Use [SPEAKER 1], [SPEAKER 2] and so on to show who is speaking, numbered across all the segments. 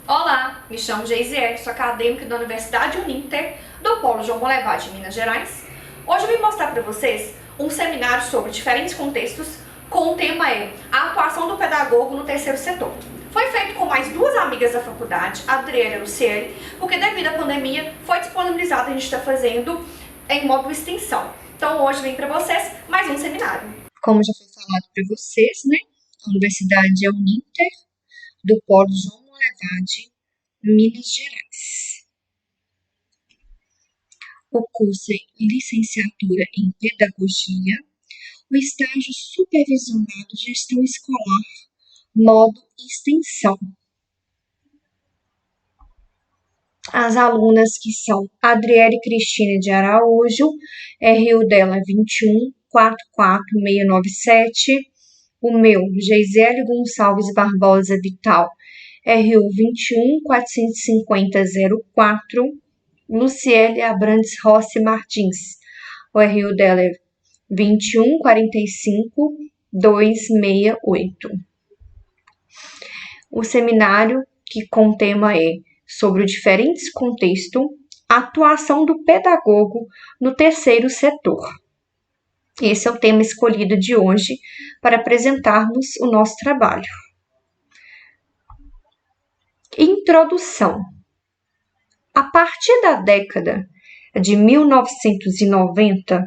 [SPEAKER 1] Olá, me chamo Geisiele, sou acadêmica da Universidade Uninter, do Polo João Monlevade, de Minas Gerais. Hoje eu vim mostrar para vocês um seminário sobre diferentes contextos, com o tema a atuação do pedagogo no terceiro setor. Foi feito com mais duas amigas da faculdade, a Adriana e a Luciele, porque devido à pandemia foi disponibilizado, a gente está fazendo em modo extensão. Então hoje vem para vocês mais um seminário.
[SPEAKER 2] Como já foi falado para vocês, né? A Universidade é Uninter, do Polo João Monlevade, Minas Gerais. O curso é Licenciatura em Pedagogia, o estágio supervisionado Gestão Escolar, modo Extensão. As alunas que são Adriele Cristina de Araújo, RU dela 21 44697, o meu, Geisiele Gonçalves Barbosa Vital, RU 21 45004, Luciele Abrantes Rossi Martins, o RU dela é 21 45 268. O seminário que com o tema é sobre os diferentes contextos, a atuação do pedagogo no terceiro setor. Esse é o tema escolhido de hoje para apresentarmos o nosso trabalho. Introdução. A partir da década de 1990,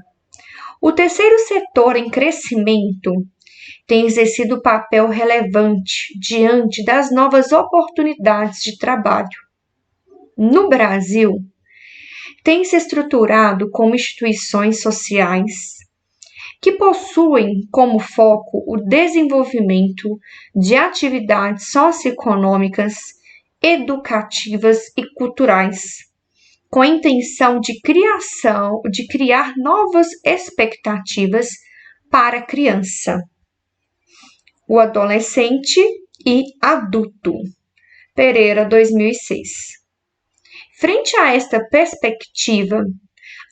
[SPEAKER 2] o terceiro setor em crescimento tem exercido papel relevante diante das novas oportunidades de trabalho. No Brasil, tem se estruturado como instituições sociais que possuem como foco o desenvolvimento de atividades socioeconômicas, educativas e culturais, com a intenção de criar novas expectativas para a criança, o adolescente e adulto. Pereira, 2006. Frente a esta perspectiva,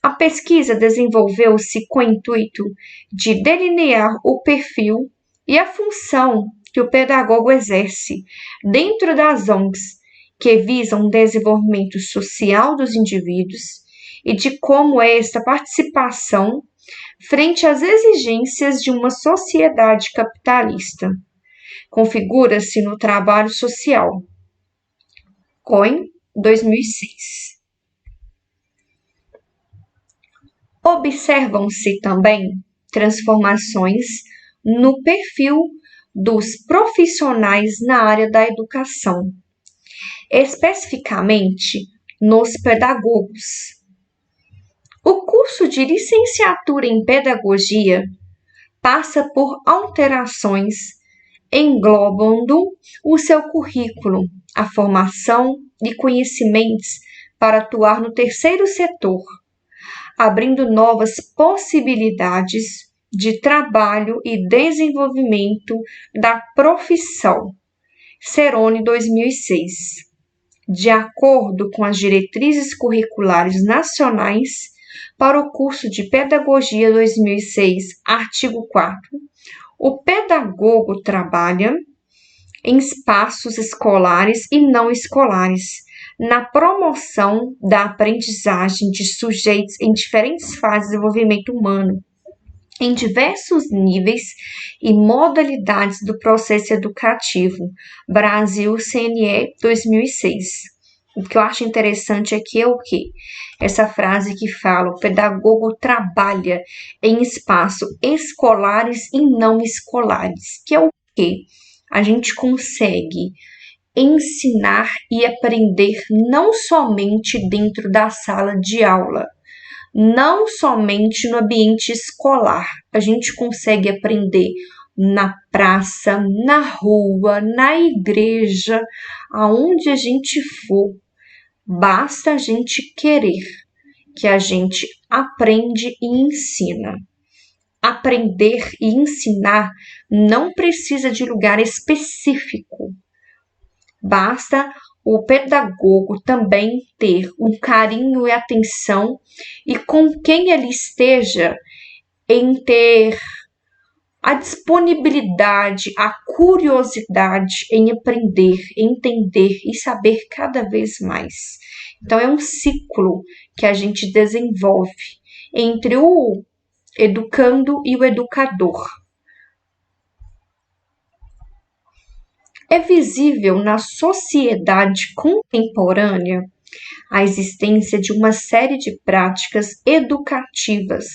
[SPEAKER 2] a pesquisa desenvolveu-se com o intuito de delinear o perfil e a função que o pedagogo exerce dentro das ONGs que visam o desenvolvimento social dos indivíduos e de como esta participação frente às exigências de uma sociedade capitalista configura-se no trabalho social. Cohen, 2006. Observam-se também transformações no perfil dos profissionais na área da educação, especificamente nos pedagogos. O curso de licenciatura em pedagogia passa por alterações englobando o seu currículo, a formação e conhecimentos para atuar no terceiro setor, abrindo novas possibilidades de trabalho e desenvolvimento da profissão. Cerone, 2006. De acordo com as diretrizes curriculares nacionais para o curso de Pedagogia 2006, artigo 4, o pedagogo trabalha em espaços escolares e não escolares, na promoção da aprendizagem de sujeitos em diferentes fases do desenvolvimento humano, em diversos níveis e modalidades do processo educativo. Brasil, CNE, 2006. O que eu acho interessante aqui é o quê? Essa frase que fala, o pedagogo trabalha em espaços escolares e não escolares, que é o quê? A gente consegue ensinar e aprender não somente dentro da sala de aula, não somente no ambiente escolar. A gente consegue aprender na praça, na rua, na igreja, aonde a gente for. Basta a gente querer, que a gente aprende e ensina. Aprender e ensinar não precisa de lugar específico. Basta o pedagogo também ter um carinho e atenção e com quem ele esteja em ter a disponibilidade, a curiosidade em aprender, entender e saber cada vez mais. Então, é um ciclo que a gente desenvolve entre o educando e o educador. É visível na sociedade contemporânea a existência de uma série de práticas educativas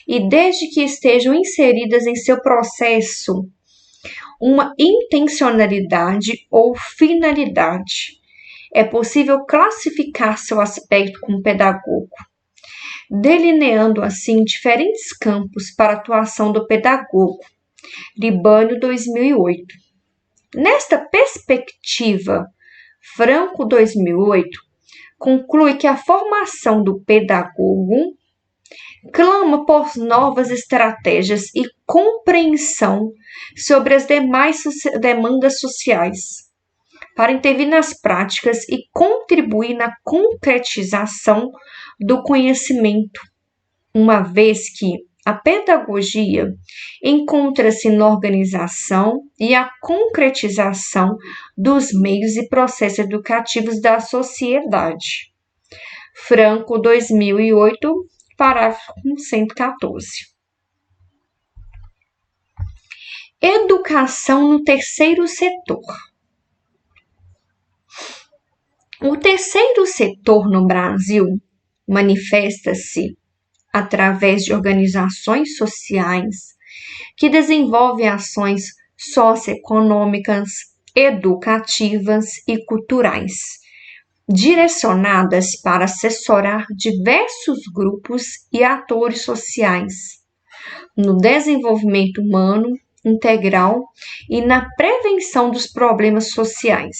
[SPEAKER 2] e, desde que estejam inseridas em seu processo uma intencionalidade ou finalidade, é possível classificar seu aspecto como pedagogo, delineando assim diferentes campos para a atuação do pedagogo. Libânio, 2008. Nesta perspectiva, Franco, 2008, conclui que a formação do pedagogo clama por novas estratégias e compreensão sobre as demais demandas sociais, para intervir nas práticas e contribuir na concretização do conhecimento, uma vez que a pedagogia encontra-se na organização e a concretização dos meios e processos educativos da sociedade. Franco, 2008, parágrafo 114. Educação no terceiro setor. O terceiro setor no Brasil manifesta-se através de organizações sociais que desenvolvem ações socioeconômicas, educativas e culturais, direcionadas para assessorar diversos grupos e atores sociais no desenvolvimento humano integral e na prevenção dos problemas sociais.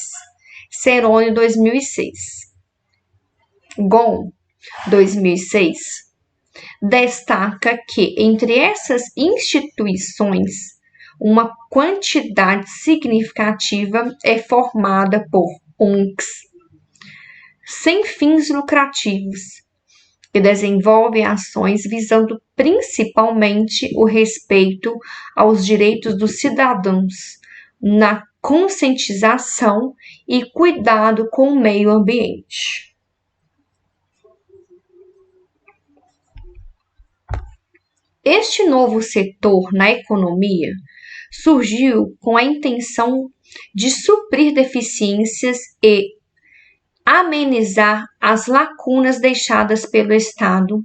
[SPEAKER 2] Cerone, 2006. Gon, 2006, destaca que entre essas instituições uma quantidade significativa é formada por ONGs sem fins lucrativos, que desenvolvem ações visando principalmente o respeito aos direitos dos cidadãos, na conscientização e cuidado com o meio ambiente. Este novo setor na economia surgiu com a intenção de suprir deficiências e amenizar as lacunas deixadas pelo Estado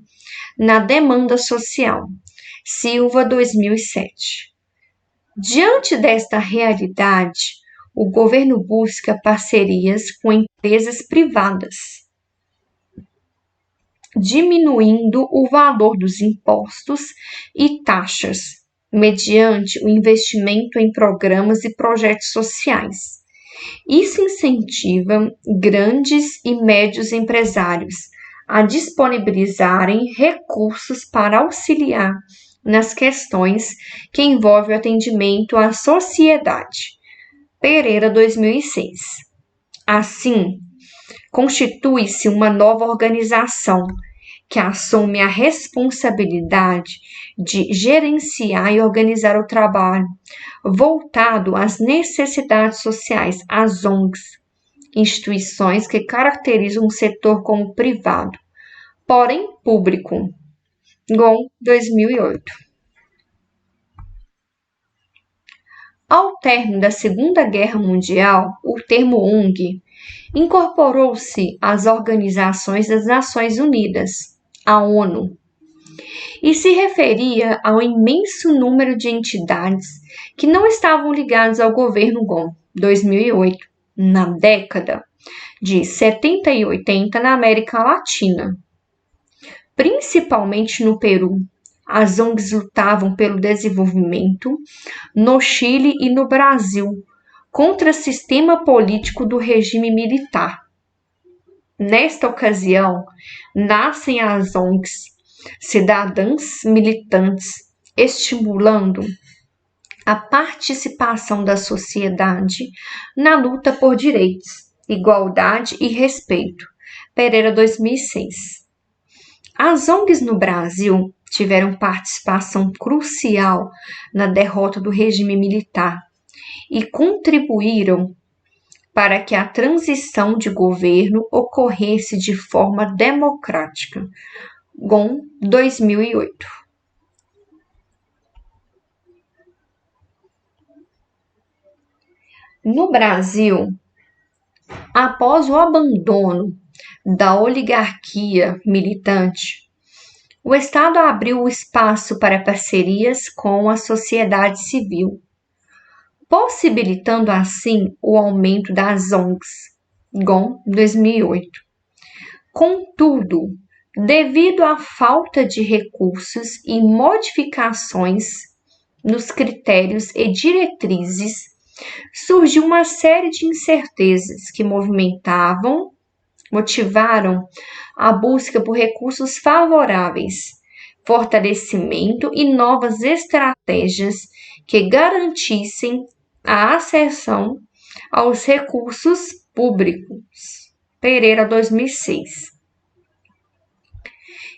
[SPEAKER 2] na demanda social. Silva, 2007. Diante desta realidade, o governo busca parcerias com empresas privadas, diminuindo o valor dos impostos e taxas, mediante o investimento em programas e projetos sociais. Isso incentiva grandes e médios empresários a disponibilizarem recursos para auxiliar nas questões que envolvem o atendimento à sociedade. Pereira, 2006. Assim, constitui-se uma nova organização que assume a responsabilidade de gerenciar e organizar o trabalho voltado às necessidades sociais, as ONGs, instituições que caracterizam o setor como privado, porém público. Gon, 2008. Ao término da Segunda Guerra Mundial, o termo ONG incorporou-se às organizações das Nações Unidas, a ONU, e se referia ao imenso número de entidades que não estavam ligadas ao governo Gon, 2008, na década de 70 e 80 na América Latina. Principalmente no Peru, as ONGs lutavam pelo desenvolvimento no Chile e no Brasil, contra o sistema político do regime militar. Nesta ocasião, nascem as ONGs cidadãs militantes, estimulando a participação da sociedade na luta por direitos, igualdade e respeito. Pereira, 2006. As ONGs no Brasil tiveram participação crucial na derrota do regime militar e contribuíram para que a transição de governo ocorresse de forma democrática. GOM 2008. No Brasil, após o abandono da oligarquia militante, o Estado abriu espaço para parcerias com a sociedade civil, possibilitando assim o aumento das ONGs, GOM 2008. Contudo, devido à falta de recursos e modificações nos critérios e diretrizes, surgiu uma série de incertezas que motivaram a busca por recursos favoráveis, fortalecimento e novas estratégias que garantissem a acessão aos recursos públicos. Pereira, 2006.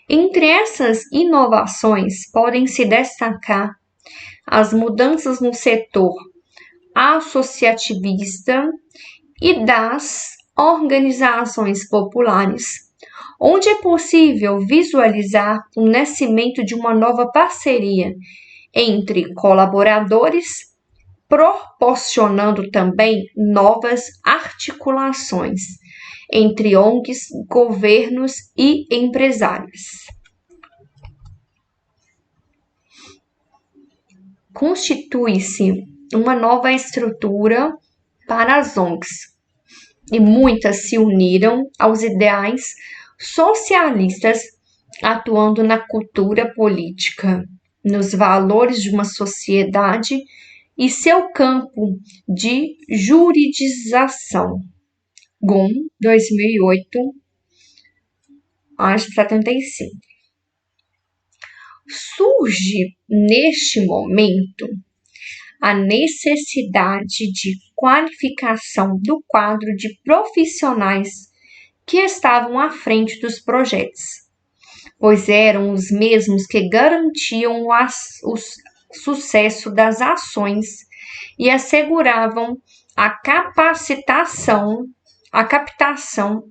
[SPEAKER 2] Entre essas inovações, podem-se destacar as mudanças no setor associativista e das organizações populares, onde é possível visualizar o nascimento de uma nova parceria entre colaboradores, proporcionando também novas articulações entre ONGs, governos e empresários. Constitui-se uma nova estrutura para as ONGs, e muitas se uniram aos ideais socialistas, atuando na cultura política, nos valores de uma sociedade e seu campo de juridização. GOM 2008, página 75. Surge neste momento a necessidade de qualificação do quadro de profissionais que estavam à frente dos projetos, pois eram os mesmos que garantiam o sucesso das ações e asseguravam a captação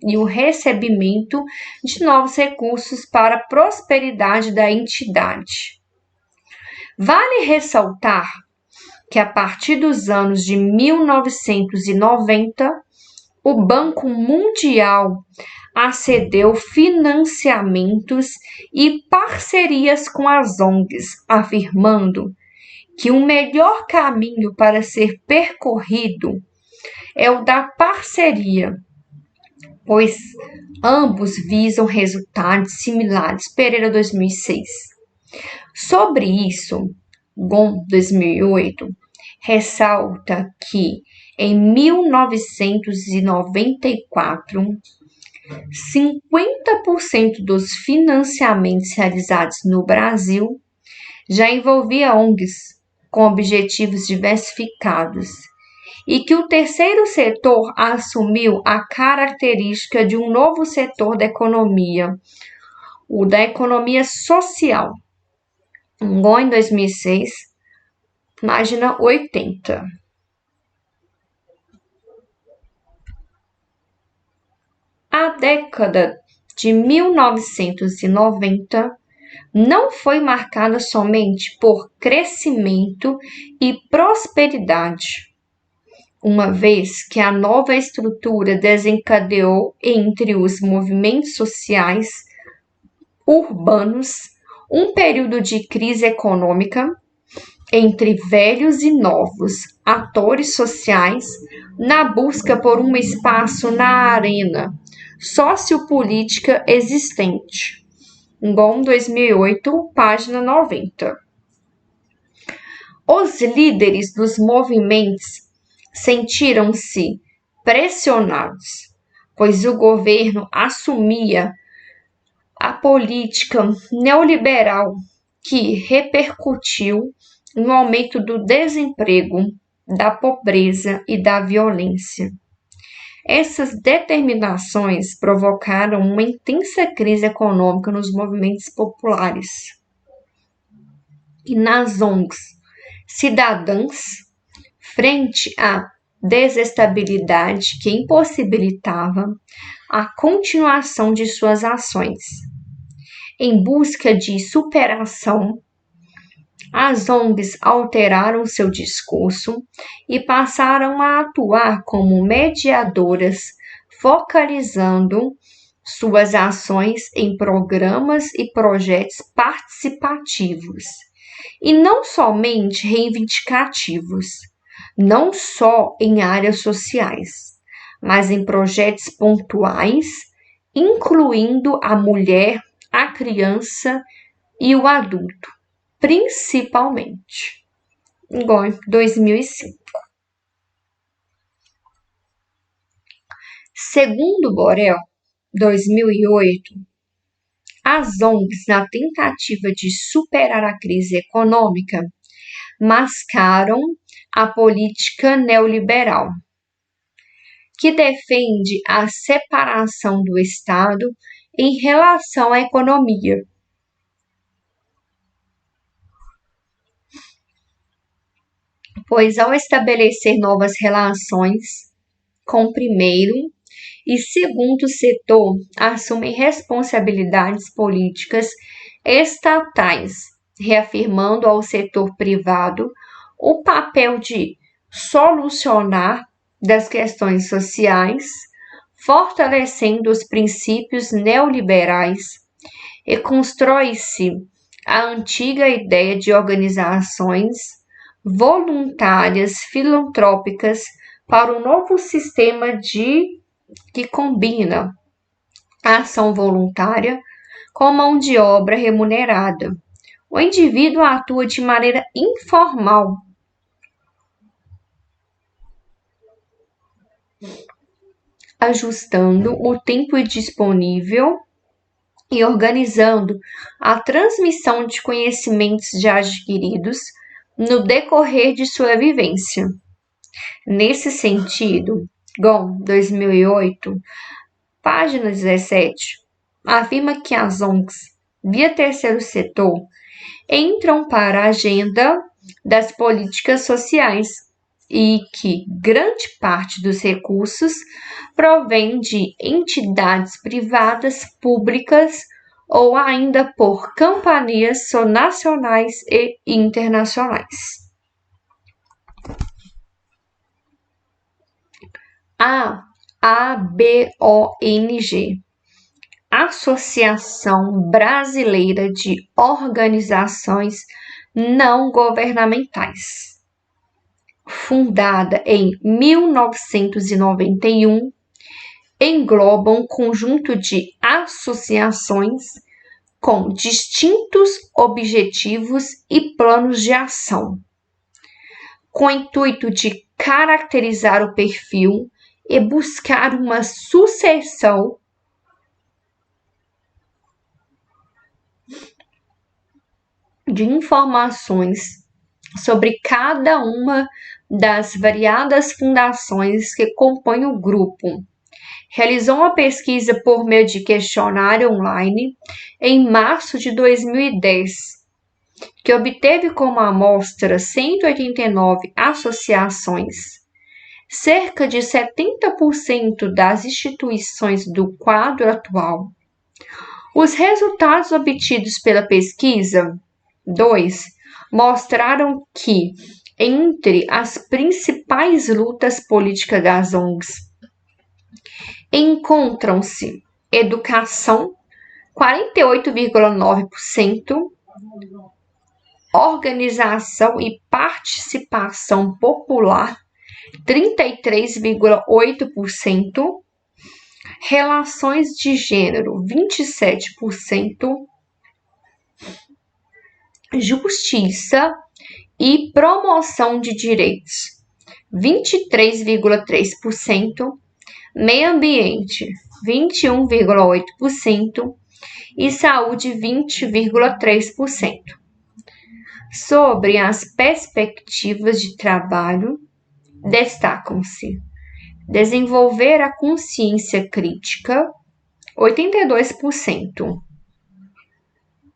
[SPEAKER 2] e o recebimento de novos recursos para a prosperidade da entidade. Vale ressaltar que a partir dos anos de 1990, o Banco Mundial acedeu financiamentos e parcerias com as ONGs, afirmando que o melhor caminho para ser percorrido é o da parceria, pois ambos visam resultados similares. Pereira, 2006. Sobre isso, GOM 2008 ressalta que em 1994, 50% dos financiamentos realizados no Brasil já envolvia ONGs com objetivos diversificados e que o terceiro setor assumiu a característica de um novo setor da economia, o da economia social. GOM em 2006, página 80. A década de 1990 não foi marcada somente por crescimento e prosperidade, uma vez que a nova estrutura desencadeou entre os movimentos sociais urbanos um período de crise econômica entre velhos e novos atores sociais na busca por um espaço na arena sociopolítica existente. GOM 2008, página 90. Os líderes dos movimentos sentiram-se pressionados, pois o governo assumia a política neoliberal que repercutiu no aumento do desemprego, da pobreza e da violência. Essas determinações provocaram uma intensa crise econômica nos movimentos populares e nas ONGs cidadãs, frente à desestabilidade que impossibilitava a continuação de suas ações. Em busca de superação, as ONGs alteraram seu discurso e passaram a atuar como mediadoras, focalizando suas ações em programas e projetos participativos, e não somente reivindicativos, não só em áreas sociais, mas em projetos pontuais, incluindo a mulher, a criança e o adulto, principalmente. Igual em 2005. Segundo Borel, 2008, as ONGs, na tentativa de superar a crise econômica, mascaram a política neoliberal, que defende a separação do Estado em relação à economia. Pois ao estabelecer novas relações com o primeiro e segundo setor, assumem responsabilidades políticas estatais, reafirmando ao setor privado o papel de solucionar das questões sociais, fortalecendo os princípios neoliberais, e constrói-se a antiga ideia de organizações voluntárias filantrópicas para um novo sistema que combina a ação voluntária com mão de obra remunerada. O indivíduo atua de maneira informal, ajustando o tempo disponível e organizando a transmissão de conhecimentos já adquiridos no decorrer de sua vivência. Nesse sentido, Gon, 2008, página 17, afirma que as ONGs, via terceiro setor, entram para a agenda das políticas sociais e que grande parte dos recursos provém de entidades privadas, públicas ou ainda por companhias nacionais e internacionais. A ABONG, Associação Brasileira de Organizações Não Governamentais, fundada em 1991, engloba um conjunto de associações com distintos objetivos e planos de ação, com o intuito de caracterizar o perfil e buscar uma sucessão de informações sobre cada uma das variadas fundações que compõem o grupo. Realizou uma pesquisa por meio de questionário online em março de 2010, que obteve como amostra 189 associações. Cerca de 70% das instituições do quadro atual. Os resultados obtidos pela pesquisa 2 mostraram que, entre as principais lutas políticas das ONGs, encontram-se educação, 48,9%, organização e participação popular, 33,8%, relações de gênero, 27%, justiça e promoção de direitos, 23,3%, meio ambiente, 21,8% e saúde, 20,3%. Sobre as perspectivas de trabalho, destacam-se Desenvolver a consciência crítica, 82%.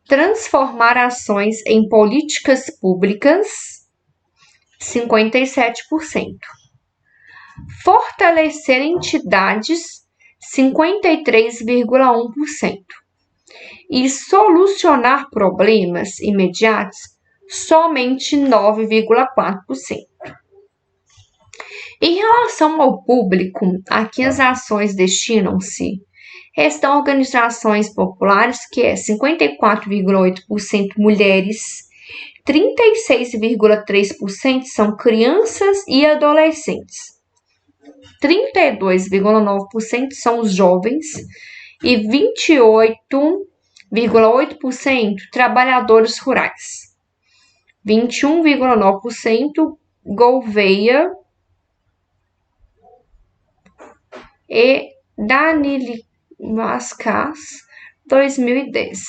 [SPEAKER 2] Transformar ações em políticas públicas, 57%. Fortalecer entidades, 53,1%. E solucionar problemas imediatos, somente 9,4%. Em relação ao público a que as ações destinam-se, estão organizações populares, que é 54,8% mulheres, 36,3% são crianças e adolescentes, 32,9% são os jovens e 28,8% trabalhadores rurais, 21,9% Gouveia e Danili Mascas, 2010.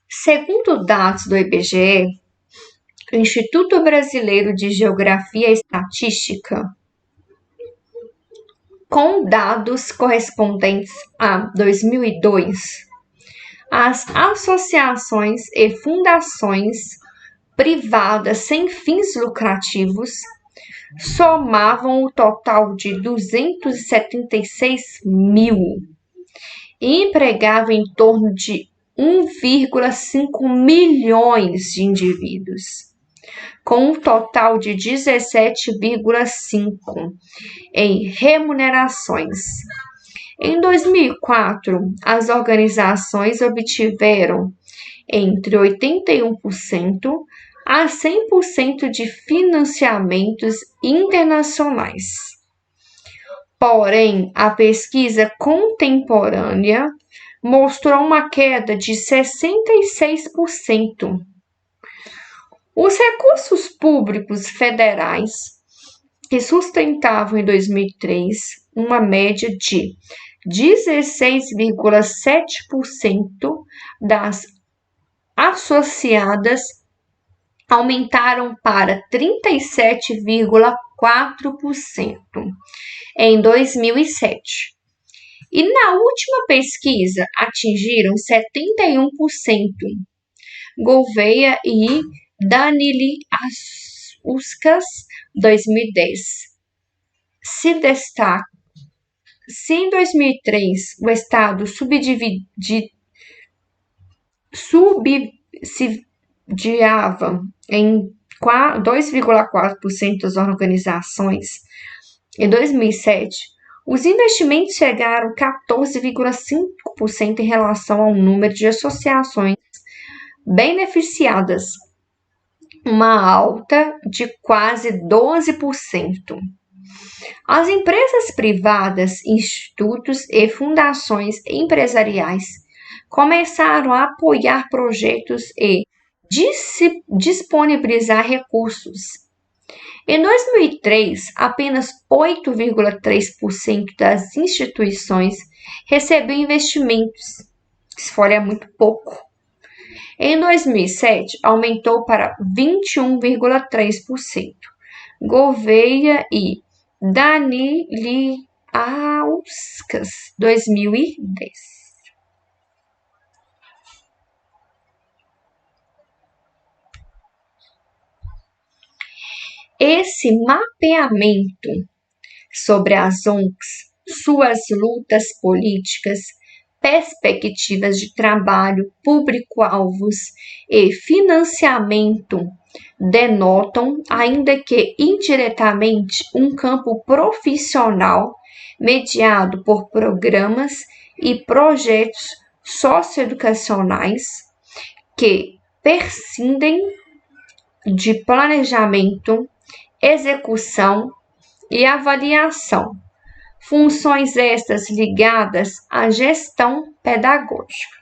[SPEAKER 2] Segundo dados do IBGE, o Instituto Brasileiro de Geografia e Estatística, com dados correspondentes a 2002, as associações e fundações privadas sem fins lucrativos somavam o total de 276 mil e empregavam em torno de 1,5 milhões de indivíduos, com um total de 17,5 em remunerações. Em 2004, as organizações obtiveram entre 81% a 100% de financiamentos internacionais. Porém, a pesquisa contemporânea mostrou uma queda de 66%. Os recursos públicos federais, que sustentavam em 2003 uma média de 16,7% das associadas, aumentaram para 37,4% em 2007. E na última pesquisa atingiram 71%. Gouveia e Danili Uscas, 2010. Se em 2003 o Estado subsidiava em 2,4% das organizações, em 2007, os investimentos chegaram a 14,5% em relação ao número de associações beneficiadas, uma alta de quase 12%. As empresas privadas, institutos e fundações empresariais começaram a apoiar projetos e disponibilizar recursos. Em 2003, apenas 8,3% das instituições recebeu investimentos. Isso é muito pouco. Em 2007, aumentou para 21,3%. Gouveia e Daniliauskas, 2010. Esse mapeamento sobre as ONGs, suas lutas políticas, perspectivas de trabalho, público-alvos e financiamento denotam, ainda que indiretamente, um campo profissional mediado por programas e projetos socioeducacionais que prescindem de planejamento, execução e avaliação, funções estas ligadas à gestão pedagógica.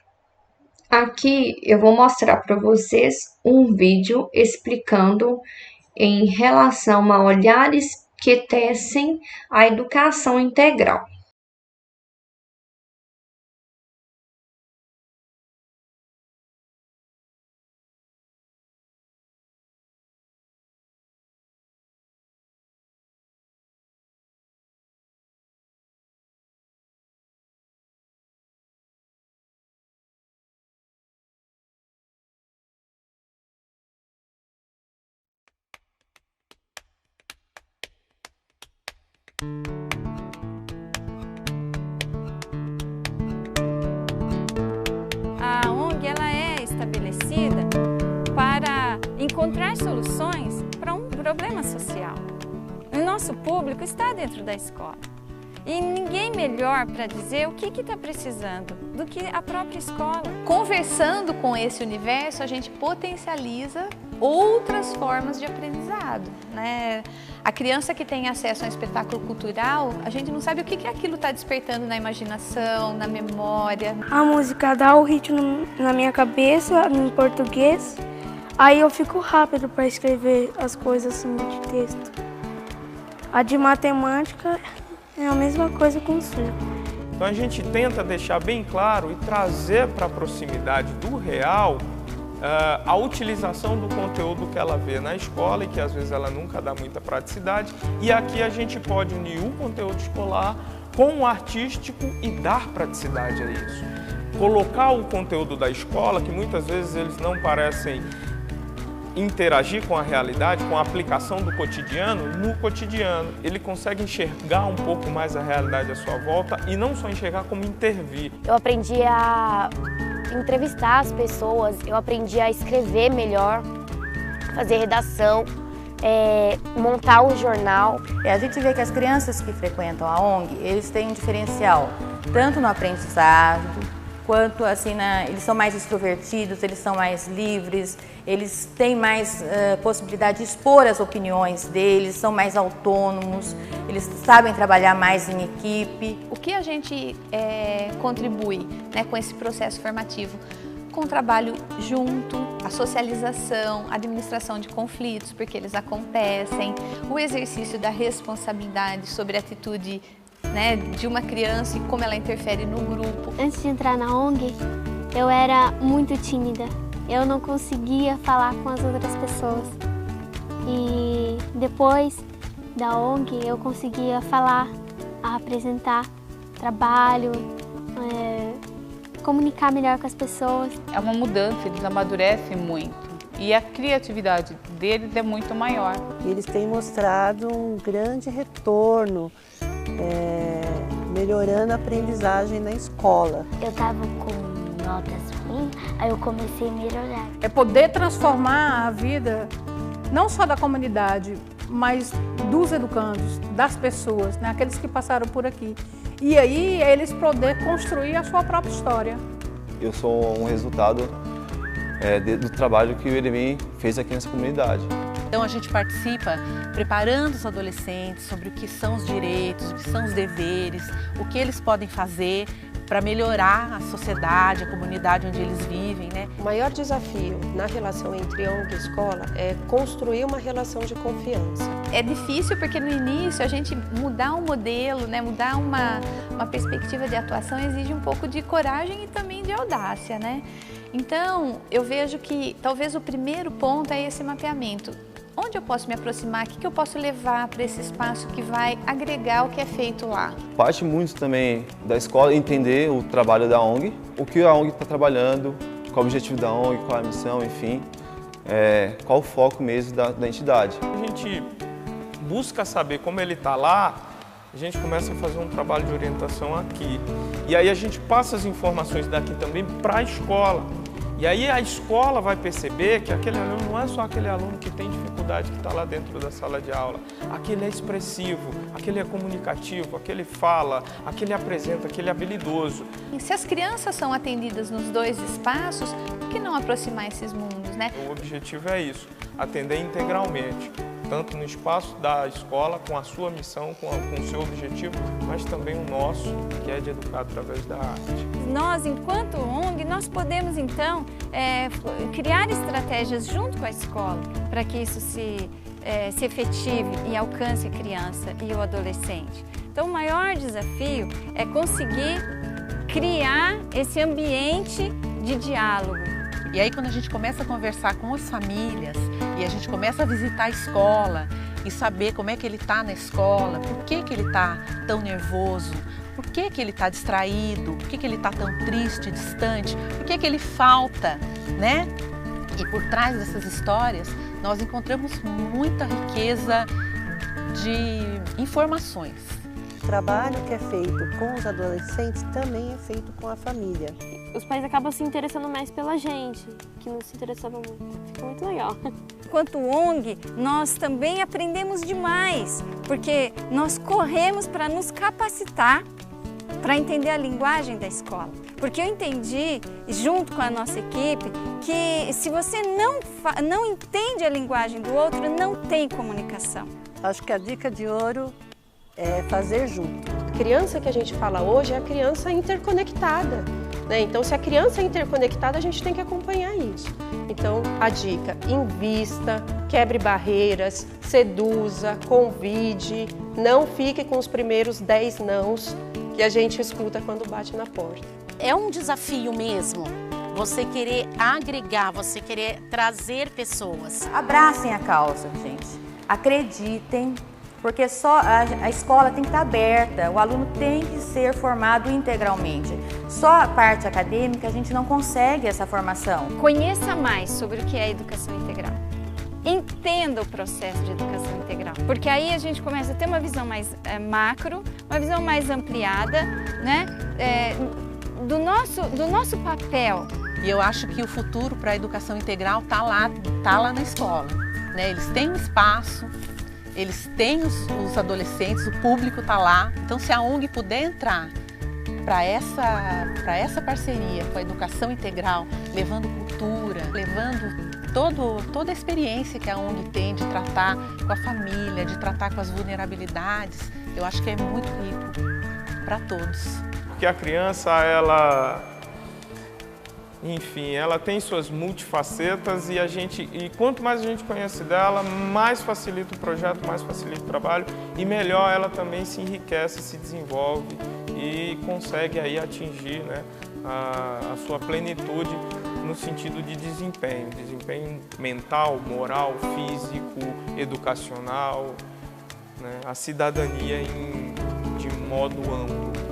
[SPEAKER 2] Aqui eu vou mostrar para vocês um vídeo explicando em relação a olhares que tecem a educação integral.
[SPEAKER 3] A ONG ela é estabelecida para encontrar soluções para um problema social. O nosso público está dentro da escola. E ninguém melhor para dizer o que está precisando do que a própria escola.
[SPEAKER 4] Conversando com esse universo, a gente potencializa outras formas de aprendizado, né? A criança que tem acesso a um espetáculo cultural, a gente não sabe o que aquilo está despertando na imaginação, na memória.
[SPEAKER 5] A música dá o ritmo na minha cabeça, em português, aí eu fico rápido para escrever as coisas assim de texto. A de matemática é a mesma coisa com o circo.
[SPEAKER 6] Então a gente tenta deixar bem claro e trazer para a proximidade do real a utilização do conteúdo que ela vê na escola e que às vezes ela nunca dá muita praticidade. E aqui a gente pode unir o conteúdo escolar com o artístico e dar praticidade a isso. Colocar o conteúdo da escola, que muitas vezes eles não parecem interagir com a realidade, com a aplicação do cotidiano, no cotidiano. Ele consegue enxergar um pouco mais a realidade à sua volta e não só enxergar, como intervir.
[SPEAKER 7] Eu aprendi a entrevistar as pessoas, eu aprendi a escrever melhor, fazer redação, montar um jornal.
[SPEAKER 8] A gente vê que as crianças que frequentam a ONG, eles têm um diferencial, tanto no aprendizado, quanto assim, eles são mais extrovertidos, eles são mais livres, eles têm mais possibilidade de expor as opiniões deles, são mais autônomos, eles sabem trabalhar mais em equipe.
[SPEAKER 4] O que a gente contribui, né, com esse processo formativo? Com o trabalho junto, a socialização, a administração de conflitos, porque eles acontecem, o exercício da responsabilidade sobre a atitude, né, de uma criança e como ela interfere no grupo.
[SPEAKER 9] Antes de entrar na ONG, eu era muito tímida. Eu não conseguia falar com as outras pessoas. E depois da ONG, eu conseguia falar, apresentar trabalho, comunicar melhor com as pessoas.
[SPEAKER 10] É uma mudança, eles amadurecem muito. E a criatividade deles é muito maior.
[SPEAKER 11] Eles têm mostrado um grande retorno, melhorando a aprendizagem na escola.
[SPEAKER 9] Eu estava com notas ruins, aí eu comecei a melhorar.
[SPEAKER 12] É poder transformar a vida, não só da comunidade, mas dos educandos, das pessoas, né? Aqueles que passaram por aqui. E aí eles poder construir a sua própria história.
[SPEAKER 13] Eu sou um resultado do trabalho que o EDMI fez aqui nessa comunidade.
[SPEAKER 14] Então a gente participa preparando os adolescentes sobre o que são os direitos, o que são os deveres, o que eles podem fazer para melhorar a sociedade, a comunidade onde eles vivem, né?
[SPEAKER 15] O maior desafio na relação entre ONG e escola é construir uma relação de confiança.
[SPEAKER 4] É difícil porque no início a gente mudar um modelo, né, mudar uma perspectiva de atuação exige um pouco de coragem e também de audácia, né? Então eu vejo que talvez o primeiro ponto é esse mapeamento. Onde eu posso me aproximar? O que eu posso levar para esse espaço que vai agregar o que é feito lá?
[SPEAKER 13] Parte muito também da escola entender o trabalho da ONG, o que a ONG está trabalhando, qual o objetivo da ONG, qual a missão, enfim, qual o foco mesmo da entidade.
[SPEAKER 6] A gente busca saber como ele está lá, a gente começa a fazer um trabalho de orientação aqui. E aí a gente passa as informações daqui também para a escola. E aí a escola vai perceber que aquele aluno não é só aquele aluno que tem dificuldade, que está lá dentro da sala de aula. Aquele é expressivo, aquele é comunicativo, aquele fala, aquele apresenta, aquele é habilidoso.
[SPEAKER 4] E se as crianças são atendidas nos dois espaços, por que não aproximar esses mundos, né?
[SPEAKER 6] O objetivo é isso, atender integralmente. Tanto no espaço da escola, com a sua missão, com o seu objetivo, mas também o nosso, que é de educar através da arte.
[SPEAKER 3] Nós, enquanto ONG, nós podemos, então, criar estratégias junto com a escola para que isso se efetive e alcance a criança e o adolescente. Então, o maior desafio é conseguir criar esse ambiente de diálogo.
[SPEAKER 14] E aí quando a gente começa a conversar com as famílias e a gente começa a visitar a escola e saber como é que ele está na escola, por que ele está tão nervoso, por que ele está distraído, por que ele está tão triste, distante, por que ele falta, né? E por trás dessas histórias nós encontramos muita riqueza de informações.
[SPEAKER 11] O trabalho que é feito com os adolescentes também é feito com a família.
[SPEAKER 9] Os pais acabam se interessando mais pela gente, que não se interessava muito. Fica muito legal.
[SPEAKER 3] Enquanto ONG, nós também aprendemos demais, porque nós corremos para nos capacitar para entender a linguagem da escola. Porque eu entendi, junto com a nossa equipe, que se você não entende a linguagem do outro, não tem comunicação.
[SPEAKER 11] Acho que a dica de ouro é fazer junto.
[SPEAKER 15] A criança que a gente fala hoje é a criança interconectada, né? Então, se a criança é interconectada, a gente tem que acompanhar isso. Então, a dica: invista, quebre barreiras, seduza, convide, não fique com os primeiros 10 nãos que a gente escuta quando bate na porta.
[SPEAKER 16] É um desafio mesmo, você querer agregar, você querer trazer pessoas.
[SPEAKER 8] Abracem a causa, gente. Acreditem, porque só a escola tem que estar aberta, o aluno tem que ser formado integralmente. Só a parte acadêmica a gente não consegue essa formação.
[SPEAKER 3] Conheça mais sobre o que é educação integral. Entenda o processo de educação integral, porque aí a gente começa a ter uma visão mais macro, uma visão mais ampliada, né, do nosso papel.
[SPEAKER 14] E eu acho que o futuro para a educação integral tá lá na escola, né? Eles têm um espaço, eles têm os adolescentes, o público está lá. Então, se a ONG puder entrar para essa parceria com a educação integral, levando cultura, levando toda a experiência que a ONG tem de tratar com a família, de tratar com as vulnerabilidades, eu acho que é muito rico para todos.
[SPEAKER 6] Porque a criança, ela tem suas multifacetas e quanto mais a gente conhece dela, mais facilita o projeto, mais facilita o trabalho e melhor ela também se enriquece, se desenvolve e consegue aí atingir, né, a sua plenitude no sentido de desempenho mental, moral, físico, educacional, né, a cidadania de modo amplo.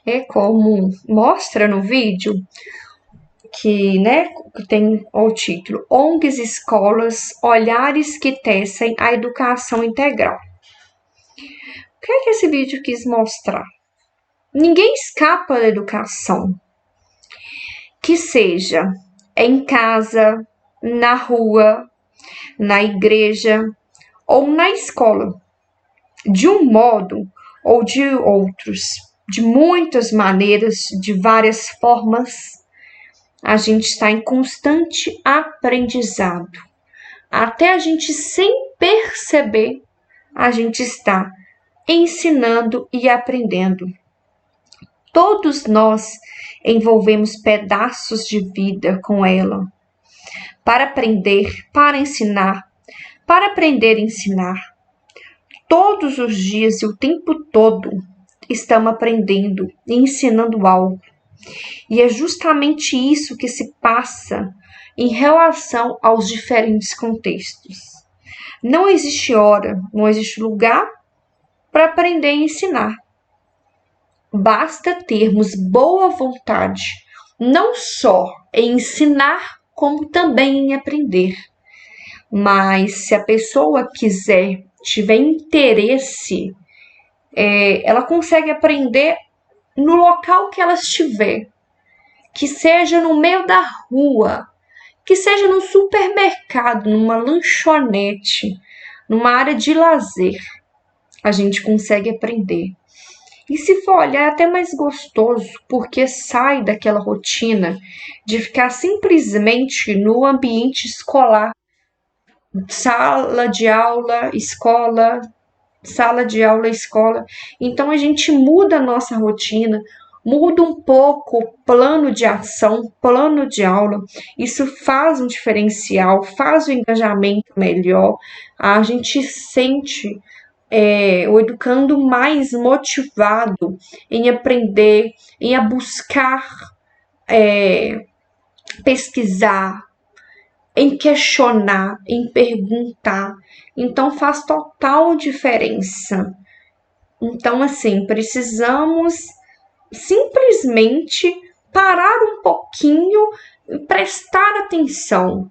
[SPEAKER 2] É como mostra no vídeo que, né, tem o título ONGs, escolas, olhares que tecem a educação integral. O que é que esse vídeo quis mostrar? Ninguém escapa da educação, que seja em casa, na rua, na igreja ou na escola, de um modo ou de outros. De muitas maneiras, de várias formas, a gente está em constante aprendizado. Até a gente, sem perceber, a gente está ensinando e aprendendo. Todos nós envolvemos pedaços de vida com ela, para aprender, para ensinar, para aprender a ensinar. Todos os dias e o tempo todo, estamos aprendendo e ensinando algo. E é justamente isso que se passa em relação aos diferentes contextos. Não existe hora, não existe lugar para aprender e ensinar. Basta termos boa vontade, não só em ensinar, como também em aprender. Mas se a pessoa tiver interesse, ela consegue aprender no local que ela estiver, que seja no meio da rua, que seja no supermercado, numa lanchonete, numa área de lazer, a gente consegue aprender. E se for olhar, é até mais gostoso, porque sai daquela rotina de ficar simplesmente no ambiente escolar. sala de aula, escola, sala de aula, escola. Então a gente muda a nossa rotina, muda um pouco o plano de ação, plano de aula. Isso faz um diferencial, faz o engajamento melhor. A gente sente o educando mais motivado em aprender, em buscar pesquisar, em questionar, em perguntar. Então faz total diferença. Então, assim, precisamos simplesmente parar um pouquinho e prestar atenção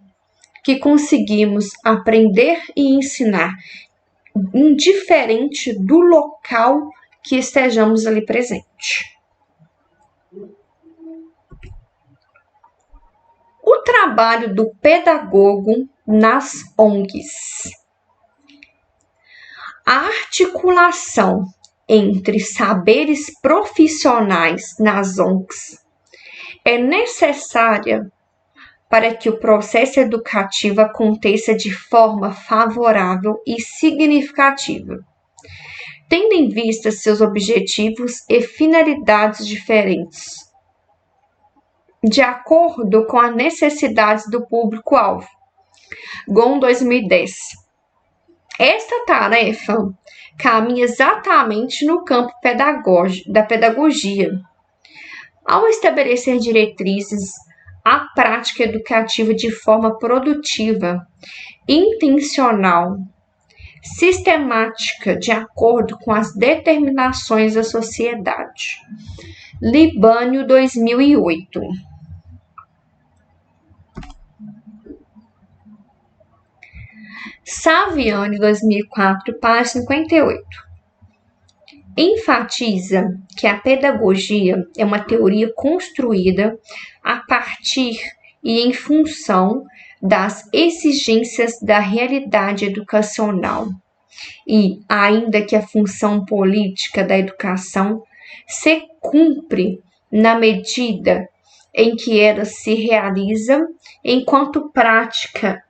[SPEAKER 2] que conseguimos aprender e ensinar, indiferente do local que estejamos ali presente. O trabalho do pedagogo nas ONGs. A articulação entre saberes profissionais nas ONGs é necessária para que o processo educativo aconteça de forma favorável e significativa, tendo em vista seus objetivos e finalidades diferentes, de acordo com as necessidades do público-alvo. GOM 2010. Esta tarefa caminha exatamente no campo da pedagogia. Ao estabelecer diretrizes à prática educativa de forma produtiva, intencional, sistemática, de acordo com as determinações da sociedade. Libânio, 2008. Saviani, 2004, página 58. Enfatiza que a pedagogia é uma teoria construída a partir e em função das exigências da realidade educacional e, ainda que a função política da educação se cumpre na medida em que ela se realiza enquanto prática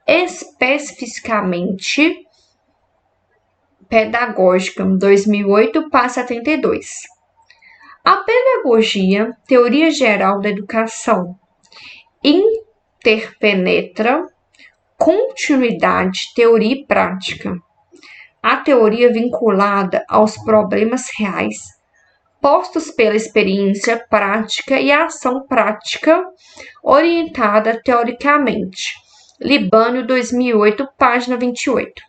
[SPEAKER 2] especificamente pedagógica, 2008, página 32. A pedagogia, teoria geral da educação, interpenetra continuidade, teoria e prática. A teoria vinculada aos problemas reais, postos pela experiência prática e a ação prática orientada teoricamente. Libânio, 2008, página 28.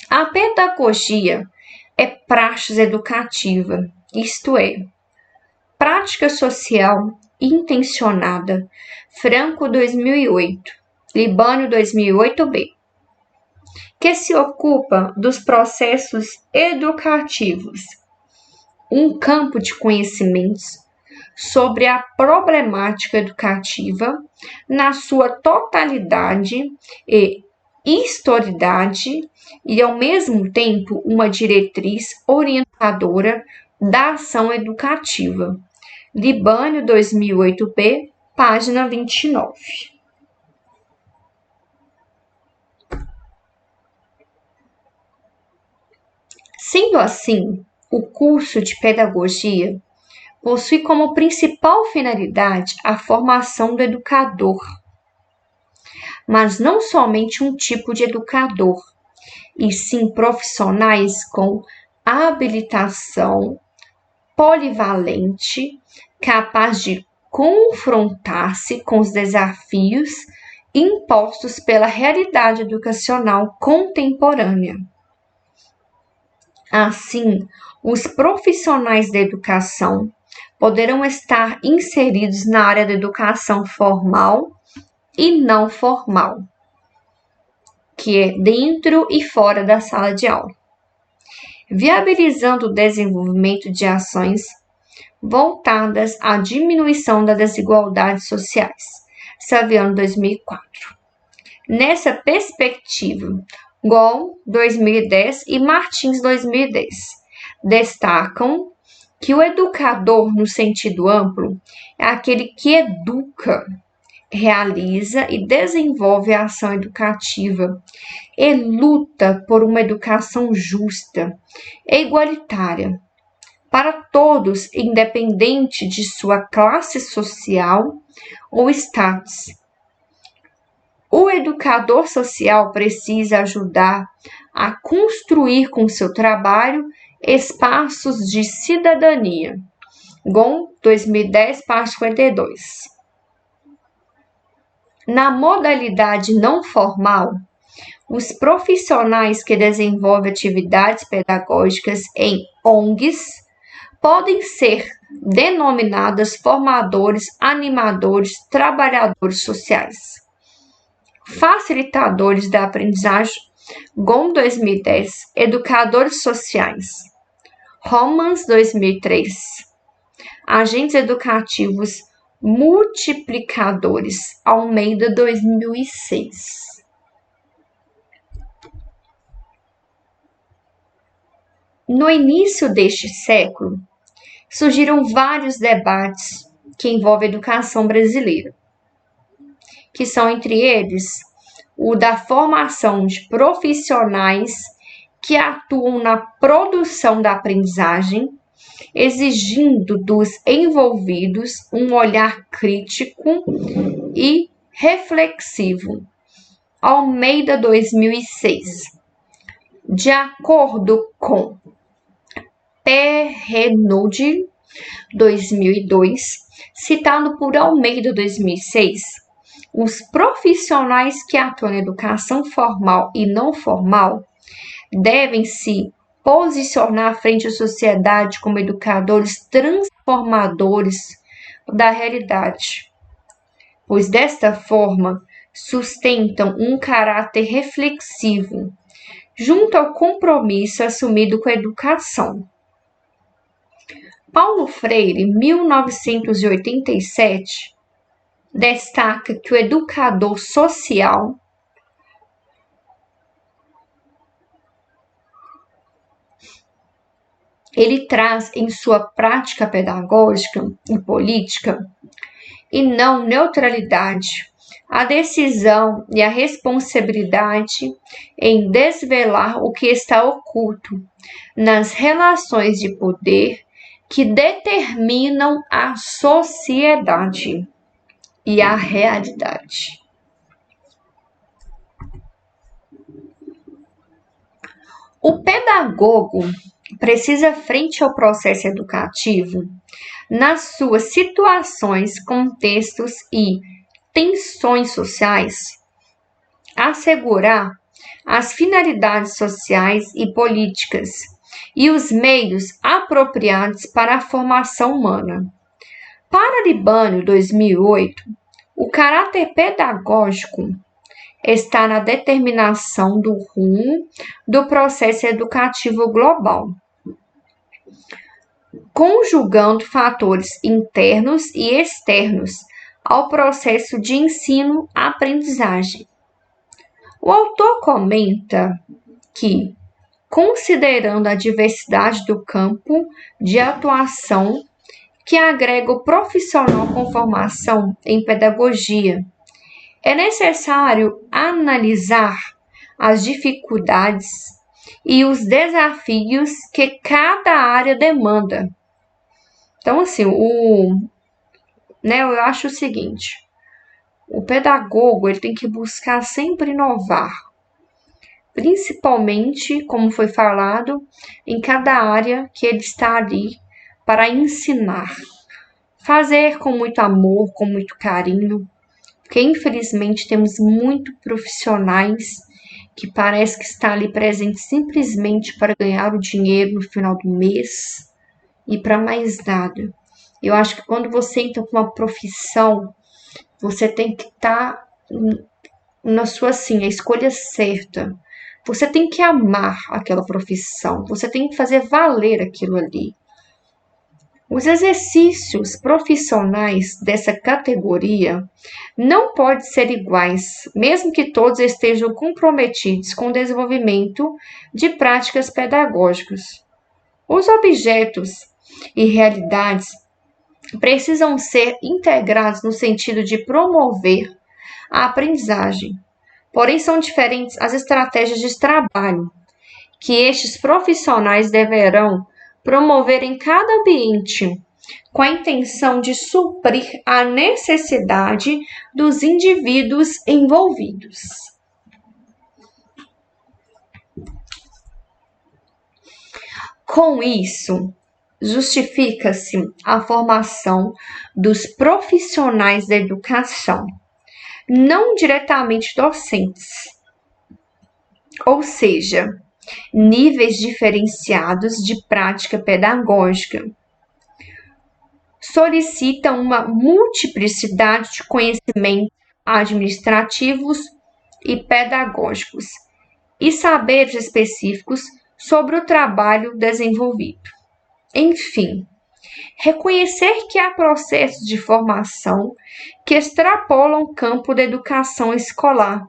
[SPEAKER 2] A pedagogia é praxis educativa, isto é, prática social intencionada. Franco, 2008. Libânio, 2008b. Que se ocupa dos processos educativos, um campo de conhecimentos sobre a problemática educativa na sua totalidade e historicidade e, ao mesmo tempo, uma diretriz orientadora da ação educativa. Libânio, 2008b, página 29. Sendo assim, o curso de pedagogia possui como principal finalidade a formação do educador, mas não somente um tipo de educador, e sim profissionais com habilitação polivalente, capaz de confrontar-se com os desafios impostos pela realidade educacional contemporânea. Assim, os profissionais da educação poderão estar inseridos na área da educação formal e não formal, que é dentro e fora da sala de aula, viabilizando o desenvolvimento de ações voltadas à diminuição das desigualdades sociais. Saviano, 2004. Nessa perspectiva, Gol, 2010 e Martins, 2010, destacam que o educador, no sentido amplo, é aquele que educa, realiza e desenvolve a ação educativa e luta por uma educação justa e igualitária para todos, independente de sua classe social ou status. O educador social precisa ajudar a construir com seu trabalho espaços de cidadania. GON 2010, página 52. Na modalidade não formal, os profissionais que desenvolvem atividades pedagógicas em ONGs podem ser denominados formadores, animadores, trabalhadores sociais, facilitadores da aprendizagem, GON 2010, educadores sociais, Romans 2003, agentes educativos multiplicadores, Almeida 2006. No início deste século, surgiram vários debates que envolvem a educação brasileira, que são entre eles o da formação de profissionais que atuam na produção da aprendizagem, exigindo dos envolvidos um olhar crítico e reflexivo. Almeida 2006. De acordo com Perrenode 2002, citado por Almeida 2006, os profissionais que atuam na educação formal e não formal devem se posicionar frente à sociedade como educadores transformadores da realidade, pois desta forma sustentam um caráter reflexivo junto ao compromisso assumido com a educação. Paulo Freire, 1987, destaca que o educador social ele traz em sua prática pedagógica e política, e não neutralidade, a decisão e a responsabilidade em desvelar o que está oculto nas relações de poder que determinam a sociedade e a realidade. O pedagogo precisa, frente ao processo educativo, nas suas situações, contextos e tensões sociais, assegurar as finalidades sociais e políticas e os meios apropriados para a formação humana. Para Libânio, 2008, o caráter pedagógico está na determinação do rumo do processo educativo global, conjugando fatores internos e externos ao processo de ensino-aprendizagem. O autor comenta que, considerando a diversidade do campo de atuação que agrega o profissional com formação em pedagogia, é necessário analisar as dificuldades e os desafios que cada área demanda. Então, assim, eu acho o seguinte: o pedagogo ele tem que buscar sempre inovar, principalmente, como foi falado, em cada área que ele está ali para ensinar. Fazer com muito amor, com muito carinho, porque infelizmente temos muitos profissionais que parece que está ali presente simplesmente para ganhar o dinheiro no final do mês e para mais nada. Eu acho que quando você entra com uma profissão, você tem que estar na sua, assim, a escolha certa. Você tem que amar aquela profissão, você tem que fazer valer aquilo ali. Os exercícios profissionais dessa categoria não podem ser iguais, mesmo que todos estejam comprometidos com o desenvolvimento de práticas pedagógicas. Os objetos e realidades precisam ser integrados no sentido de promover a aprendizagem. Porém, são diferentes as estratégias de trabalho que estes profissionais deverão promover em cada ambiente, com a intenção de suprir a necessidade dos indivíduos envolvidos. Com isso, justifica-se a formação dos profissionais da educação, não diretamente docentes, ou seja, níveis diferenciados de prática pedagógica. Solicita uma multiplicidade de conhecimentos administrativos e pedagógicos e saberes específicos sobre o trabalho desenvolvido. Enfim, reconhecer que há processos de formação que extrapolam o campo da educação escolar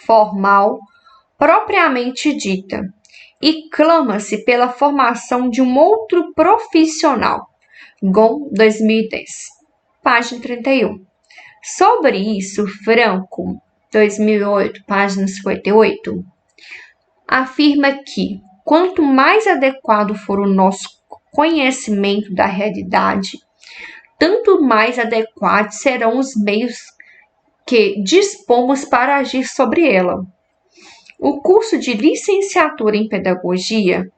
[SPEAKER 2] formal propriamente dita e clama-se pela formação de um outro profissional. GON 2010, página 31. Sobre isso, Franco, 2008, página 58, afirma que quanto mais adequado for o nosso conhecimento da realidade, tanto mais adequados serão os meios que dispomos para agir sobre ela. O curso de licenciatura em pedagogia,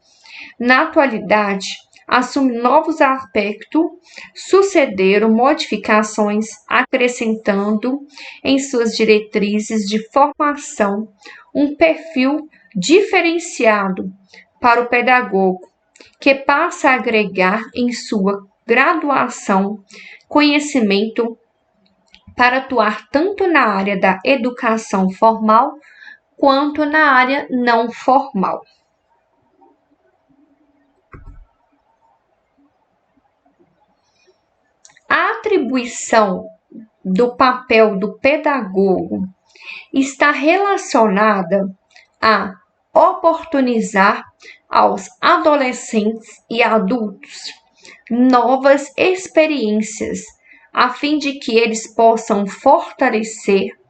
[SPEAKER 2] na atualidade, assume novos aspectos, sucederam modificações, acrescentando em suas diretrizes de formação um perfil diferenciado para o pedagogo, que passa a agregar em sua graduação conhecimento para atuar tanto na área da educação formal quanto na área não formal. A atribuição do papel do pedagogo está relacionada a oportunizar aos adolescentes e adultos novas experiências, a fim de que eles possam fortalecer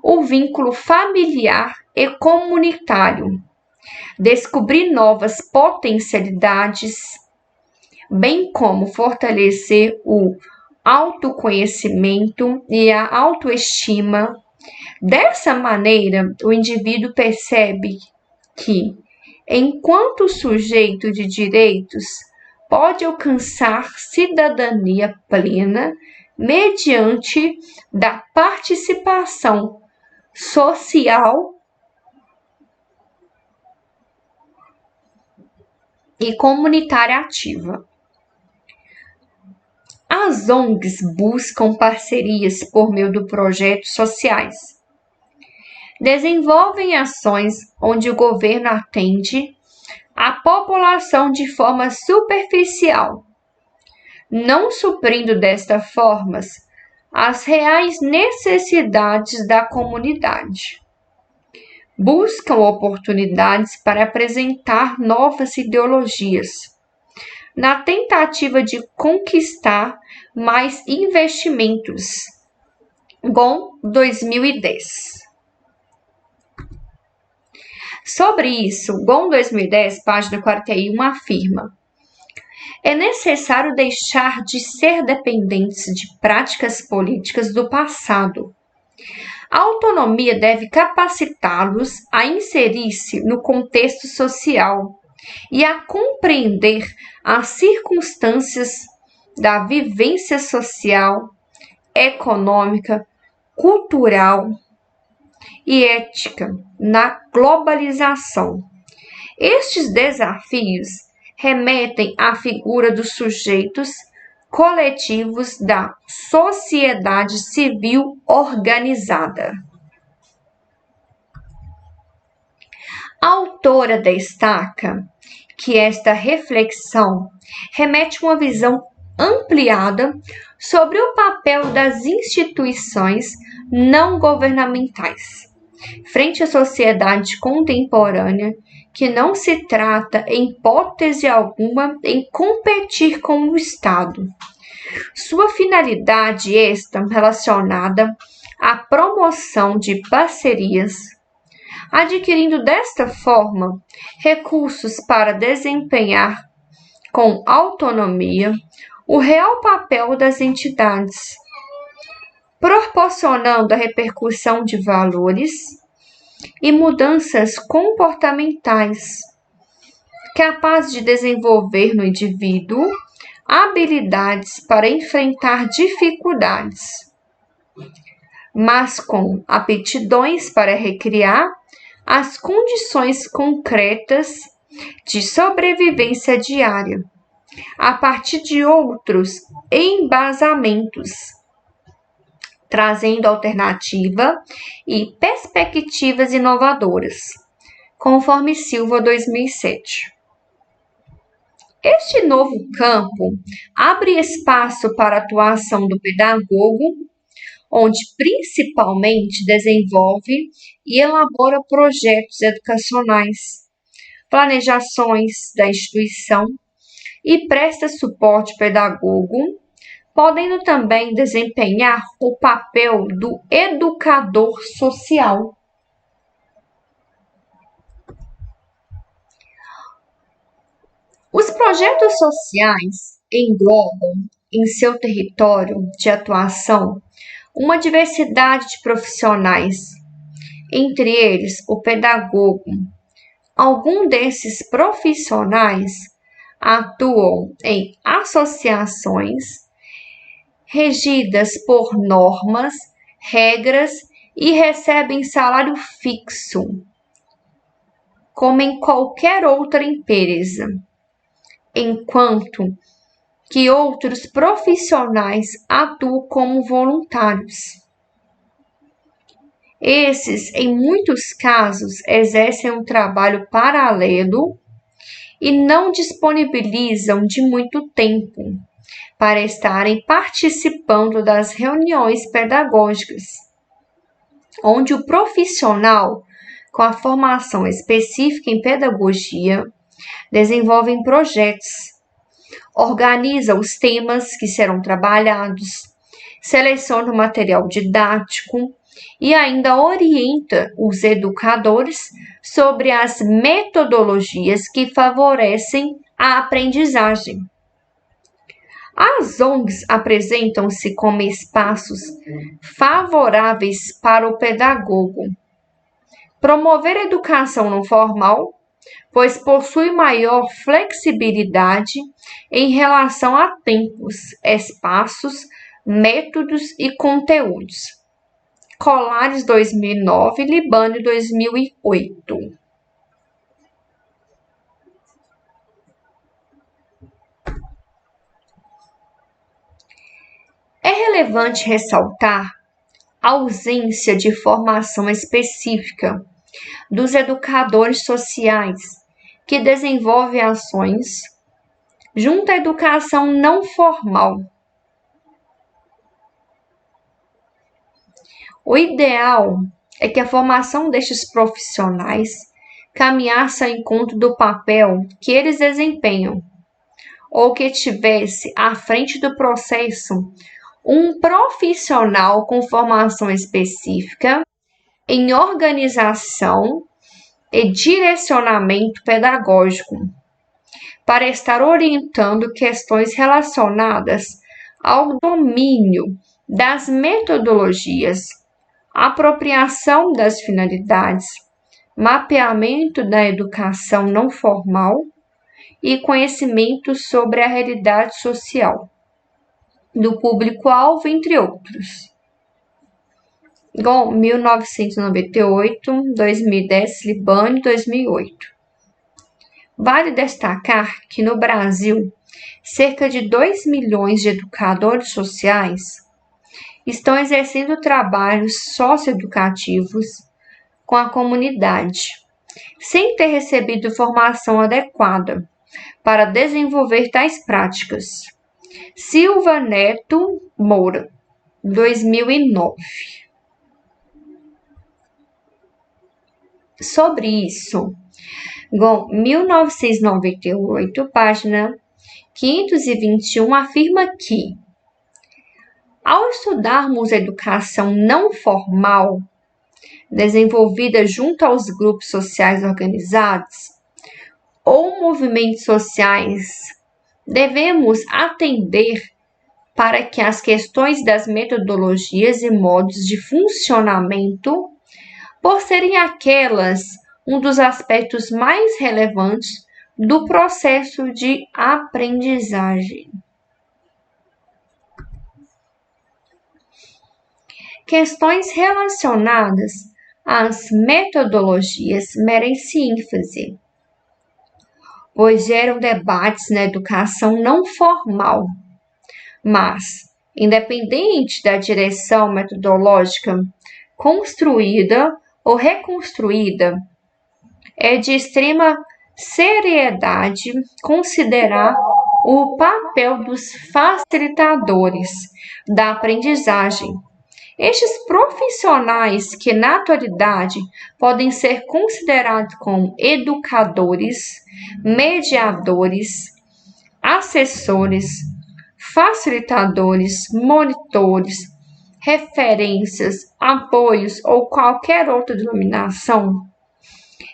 [SPEAKER 2] o vínculo familiar e comunitário, descobrir novas potencialidades, bem como fortalecer o autoconhecimento e a autoestima. Dessa maneira, o indivíduo percebe que, enquanto sujeito de direitos, pode alcançar cidadania plena mediante da participação social e comunitária ativa. As ONGs buscam parcerias por meio de projetos sociais. Desenvolvem ações onde o governo atende a população de forma superficial, não suprindo desta forma as reais necessidades da comunidade. Buscam oportunidades para apresentar novas ideologias, na tentativa de conquistar mais investimentos. GON 2010. Sobre isso, GON 2010, página 41, afirma: é necessário deixar de ser dependentes de práticas políticas do passado. A autonomia deve capacitá-los a inserir-se no contexto social e a compreender as circunstâncias da vivência social, econômica, cultural e ética na globalização. Estes desafios remetem à figura dos sujeitos coletivos da sociedade civil organizada. A autora destaca que esta reflexão remete a uma visão ampliada sobre o papel das instituições não governamentais frente à sociedade contemporânea que não se trata, em hipótese alguma, em competir com o Estado. Sua finalidade está relacionada à promoção de parcerias, adquirindo desta forma recursos para desempenhar com autonomia o real papel das entidades, proporcionando a repercussão de valores e mudanças comportamentais, capazes de desenvolver no indivíduo habilidades para enfrentar dificuldades, mas com aptidões para recriar as condições concretas de sobrevivência diária, a partir de outros embasamentos, trazendo alternativa e perspectivas inovadoras, conforme Silva 2007. Este novo campo abre espaço para a atuação do pedagogo, onde principalmente desenvolve e elabora projetos educacionais, planejações da instituição e presta suporte pedagogo, podendo também desempenhar o papel do educador social. Os projetos sociais englobam em seu território de atuação uma diversidade de profissionais, entre eles o pedagogo. Alguns desses profissionais atuam em associações regidas por normas, regras e recebem salário fixo, como em qualquer outra empresa, enquanto que outros profissionais atuam como voluntários. Esses, em muitos casos, exercem um trabalho paralelo e não disponibilizam de muito tempo para estarem participando das reuniões pedagógicas, onde o profissional com a formação específica em pedagogia desenvolve projetos, organiza os temas que serão trabalhados, seleciona o material didático e ainda orienta os educadores sobre as metodologias que favorecem a aprendizagem. As ONGs apresentam-se como espaços favoráveis para o pedagogo. Promover a educação não formal, pois possui maior flexibilidade em relação a tempos, espaços, métodos e conteúdos. Colares 2009, Libânio 2008. É relevante ressaltar a ausência de formação específica dos educadores sociais que desenvolvem ações junto à educação não formal. O ideal é que a formação destes profissionais caminhasse ao encontro do papel que eles desempenham, ou que tivesse à frente do processo um profissional com formação específica em organização e direcionamento pedagógico, para estar orientando questões relacionadas ao domínio das metodologias, apropriação das finalidades, mapeamento da educação não formal e conhecimento sobre a realidade social do público-alvo, entre outros. Igual 1998, 2010, Libânio, 2008. Vale destacar que no Brasil, cerca de 2 milhões de educadores sociais estão exercendo trabalhos socioeducativos com a comunidade, sem ter recebido formação adequada para desenvolver tais práticas. Silva Neto Moura, 2009. Sobre isso, GON 1998, página 521, afirma que, ao estudarmos a educação não formal, desenvolvida junto aos grupos sociais organizados ou movimentos sociais, devemos atender para que as questões das metodologias e modos de funcionamento, por serem aquelas um dos aspectos mais relevantes do processo de aprendizagem. Questões relacionadas às metodologias merecem ênfase, pois geram debates na educação não formal, mas, independente da direção metodológica construída ou reconstruída, é de extrema seriedade considerar o papel dos facilitadores da aprendizagem. Estes profissionais que, na atualidade, podem ser considerados como educadores, mediadores, assessores, facilitadores, monitores, referências, apoios ou qualquer outra denominação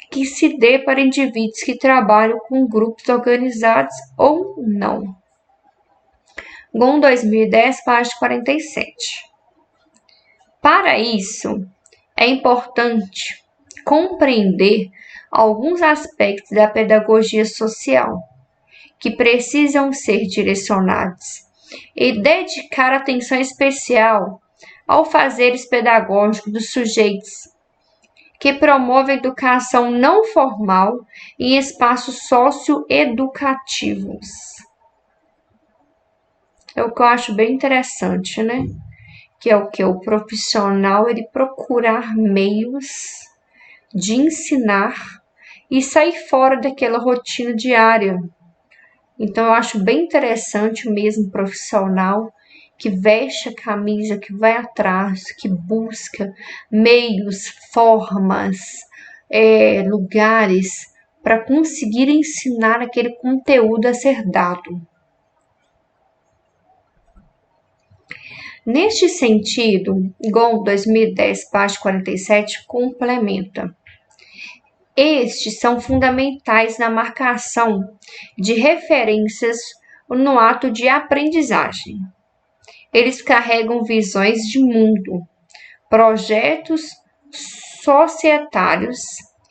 [SPEAKER 2] que se dê para indivíduos que trabalham com grupos organizados ou não. GON 2010, página 47. Para isso, é importante compreender alguns aspectos da pedagogia social que precisam ser direcionados e dedicar atenção especial ao fazeres pedagógicos dos sujeitos que promovem a educação não formal em espaços socioeducativos. É o que eu acho bem interessante, né? Que é o que o profissional ele procurar meios de ensinar e sair fora daquela rotina diária. Então eu acho bem interessante o mesmo profissional que veste a camisa, que vai atrás, que busca meios, formas, lugares para conseguir ensinar aquele conteúdo a ser dado. Neste sentido, GON 2010, página 47, complementa. Estes são fundamentais na marcação de referências no ato de aprendizagem. Eles carregam visões de mundo, projetos societários,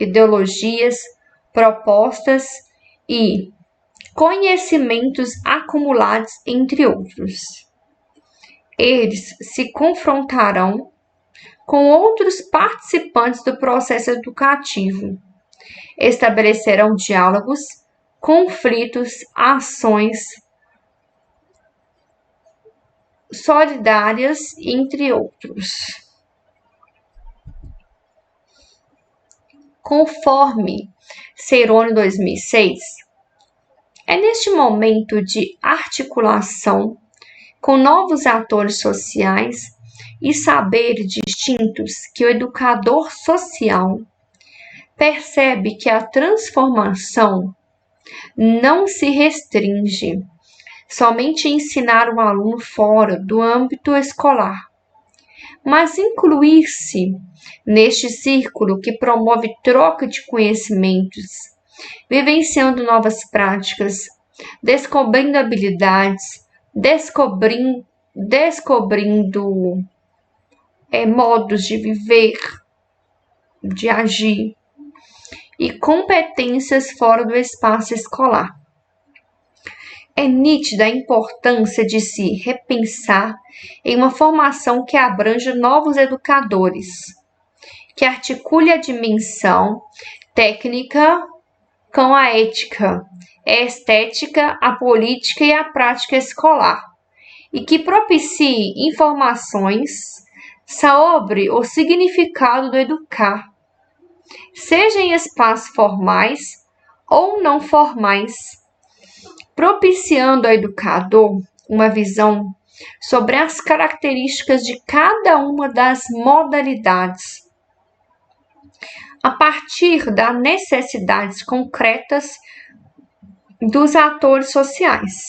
[SPEAKER 2] ideologias, propostas e conhecimentos acumulados, entre outros. Eles se confrontarão com outros participantes do processo educativo, estabelecerão diálogos, conflitos, ações solidárias, entre outros. Conforme Cerone 2006, é neste momento de articulação com novos atores sociais e saberes distintos que o educador social percebe que a transformação não se restringe somente a ensinar um aluno fora do âmbito escolar, mas incluir-se neste círculo que promove troca de conhecimentos, vivenciando novas práticas, descobrindo habilidades, descobrindo modos de viver, de agir e competências fora do espaço escolar. É nítida a importância de se repensar em uma formação que abranja novos educadores, que articule a dimensão técnica com a ética, a estética, a política e a prática escolar, e que propicie informações sobre o significado do educar, seja em espaços formais ou não formais, propiciando ao educador uma visão sobre as características de cada uma das modalidades, a partir das necessidades concretas dos atores sociais.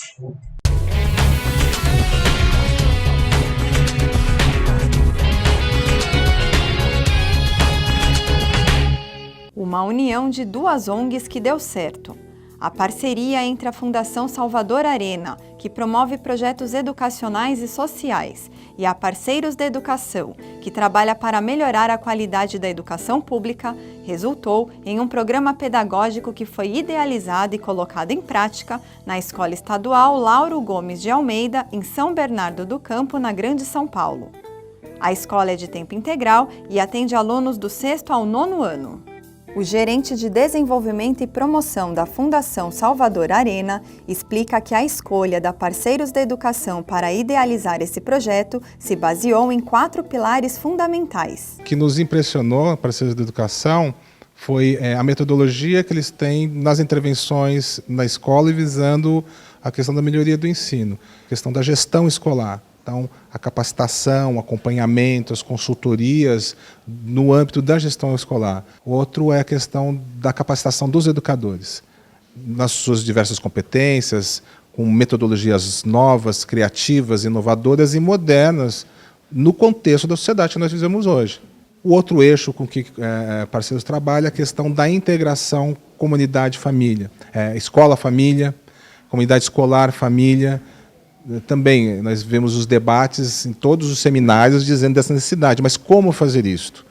[SPEAKER 17] Uma união de duas ONGs que deu certo. A parceria entre a Fundação Salvador Arena, que promove projetos educacionais e sociais, e a Parceiros da Educação, que trabalha para melhorar a qualidade da educação pública, resultou em um programa pedagógico que foi idealizado e colocado em prática na Escola Estadual Lauro Gomes de Almeida, em São Bernardo do Campo, na Grande São Paulo. A escola é de tempo integral e atende alunos do 6º ao 9º ano. O gerente de desenvolvimento e promoção da Fundação Salvador Arena explica que a escolha da Parceiros da Educação para idealizar esse projeto se baseou em 4 pilares fundamentais.
[SPEAKER 18] O que nos impressionou, a Parceiros da Educação, foi a metodologia que eles têm nas intervenções na escola e visando a questão da melhoria do ensino, a questão da gestão escolar. Então, a capacitação, o acompanhamento, as consultorias no âmbito da gestão escolar. O outro é a questão da capacitação dos educadores, nas suas diversas competências, com metodologias novas, criativas, inovadoras e modernas, no contexto da sociedade que nós vivemos hoje. O outro eixo com que Parceiros trabalha é a questão da integração comunidade-família. Escola-família, comunidade escolar-família. Também nós vemos os debates em todos os seminários dizendo dessa necessidade, mas como fazer isto?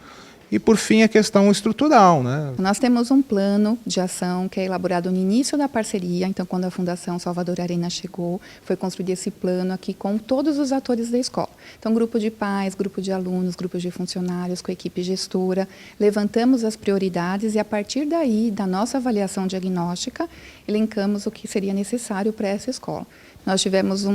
[SPEAKER 18] E, por fim, a questão estrutural, né?
[SPEAKER 19] Nós temos um plano de ação que é elaborado no início da parceria. Então, quando a Fundação Salvador Arena chegou, foi construído esse plano aqui com todos os atores da escola. Então, grupo de pais, grupo de alunos, grupos de funcionários, com a equipe gestora. Levantamos as prioridades e, a partir daí, da nossa avaliação diagnóstica, elencamos o que seria necessário para essa escola. Nós tivemos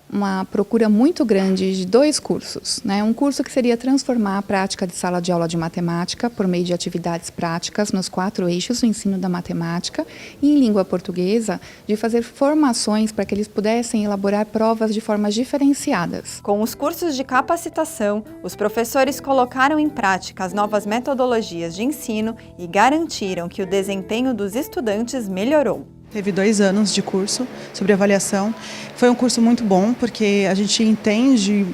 [SPEAKER 19] uma procura muito grande de 2 cursos, né? Um curso que seria transformar a prática de sala de aula de matemática por meio de atividades práticas nos 4 eixos do ensino da matemática e em língua portuguesa, de fazer formações para que eles pudessem elaborar provas de formas diferenciadas.
[SPEAKER 17] Com os cursos de capacitação, os professores colocaram em prática as novas metodologias de ensino e garantiram que o desempenho dos estudantes melhorou.
[SPEAKER 20] Teve 2 anos de curso sobre avaliação. Foi um curso muito bom, porque a gente entende,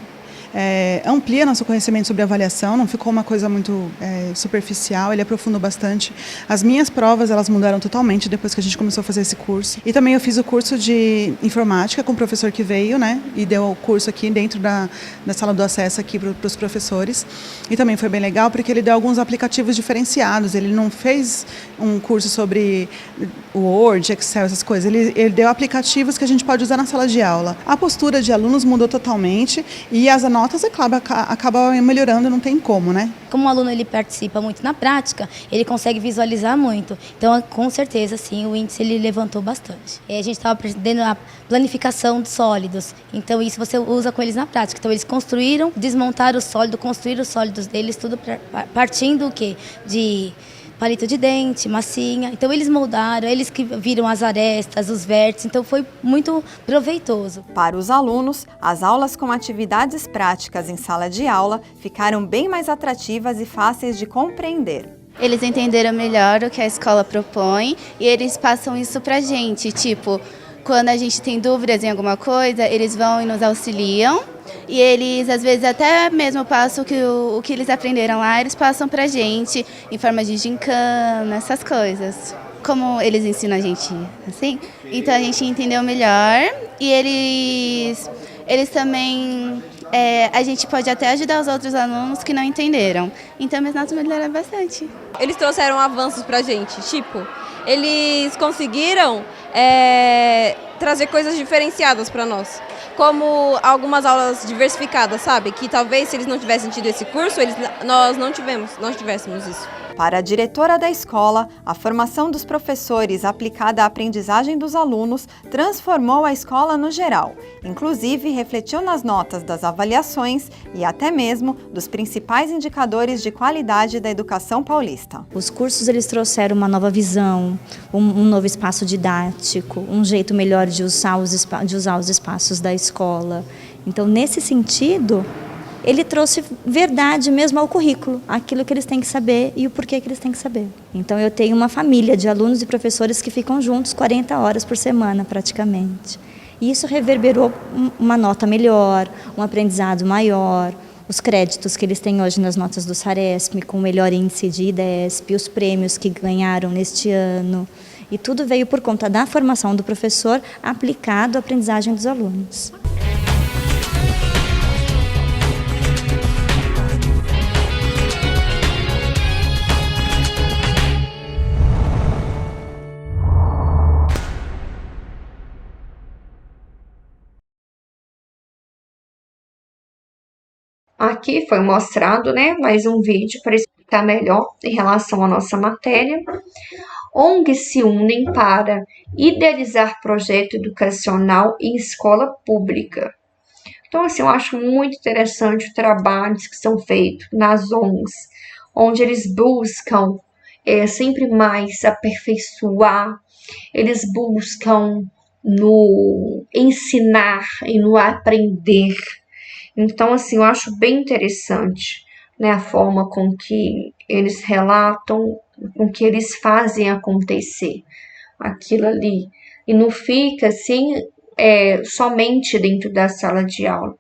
[SPEAKER 20] amplia nosso conhecimento sobre avaliação, não ficou uma coisa muito superficial, ele aprofundou bastante. As minhas provas, elas mudaram totalmente depois que a gente começou a fazer esse curso. E também eu fiz o curso de informática com o professor que veio, né, e deu o curso aqui dentro da sala do acesso aqui para os professores. E também foi bem legal, porque ele deu alguns aplicativos diferenciados, ele não fez um curso sobre Word, Excel, essas coisas, ele deu aplicativos que a gente pode usar na sala de aula. A postura de alunos mudou totalmente e as notas, é claro, acabam melhorando, não tem como, né?
[SPEAKER 21] Como o aluno ele participa muito na prática, ele consegue visualizar muito. Então, com certeza, sim, o índice ele levantou bastante. E a gente estava aprendendo a planificação de sólidos. Então, isso você usa com eles na prática. Então, eles construíram, desmontaram o sólido, construíram os sólidos deles, tudo partindo o quê? De palito de dente, massinha. Então eles moldaram, eles que viram as arestas, os vértices, então foi muito proveitoso.
[SPEAKER 17] Para os alunos, as aulas com atividades práticas em sala de aula ficaram bem mais atrativas e fáceis de compreender.
[SPEAKER 22] Eles entenderam melhor o que a escola propõe e eles passam isso pra gente, tipo, quando a gente tem dúvidas em alguma coisa, eles vão e nos auxiliam. E eles, às vezes, até mesmo passam o que eles aprenderam lá, eles passam pra gente em forma de gincana, essas coisas. Como eles ensinam a gente assim, então a gente entendeu melhor e eles também, a gente pode até ajudar os outros alunos que não entenderam. Então, minhas notas melhoraram bastante.
[SPEAKER 23] Eles trouxeram avanços pra gente, tipo, eles conseguiram trazer coisas diferenciadas para nós, como algumas aulas diversificadas, sabe? Que talvez se eles não tivessem tido esse curso, nós não tivéssemos isso.
[SPEAKER 17] Para a diretora da escola, a formação dos professores aplicada à aprendizagem dos alunos transformou a escola no geral. Inclusive, refletiu nas notas das avaliações e até mesmo dos principais indicadores de qualidade da educação paulista.
[SPEAKER 24] Os cursos eles trouxeram uma nova visão, um novo espaço didático, um jeito melhor de usar os espaços da escola. Então, nesse sentido, ele trouxe verdade mesmo ao currículo, aquilo que eles têm que saber e o porquê que eles têm que saber. Então eu tenho uma família de alunos e professores que ficam juntos 40 horas por semana praticamente. E isso reverberou uma nota melhor, um aprendizado maior, os créditos que eles têm hoje nas notas do Saresp, com o melhor índice de IDESP, os prêmios que ganharam neste ano. E tudo veio por conta da formação do professor aplicado à aprendizagem dos alunos.
[SPEAKER 2] Aqui foi mostrado, né, mais um vídeo para explicar melhor em relação à nossa matéria. ONGs se unem para idealizar projeto educacional em escola pública. Então, assim, eu acho muito interessante os trabalhos que são feitos nas ONGs, onde eles buscam sempre mais aperfeiçoar, eles buscam no ensinar e no aprender. Então, assim, eu acho bem interessante, né, a forma com que eles relatam, com que eles fazem acontecer aquilo ali. E não fica assim somente dentro da sala de aula.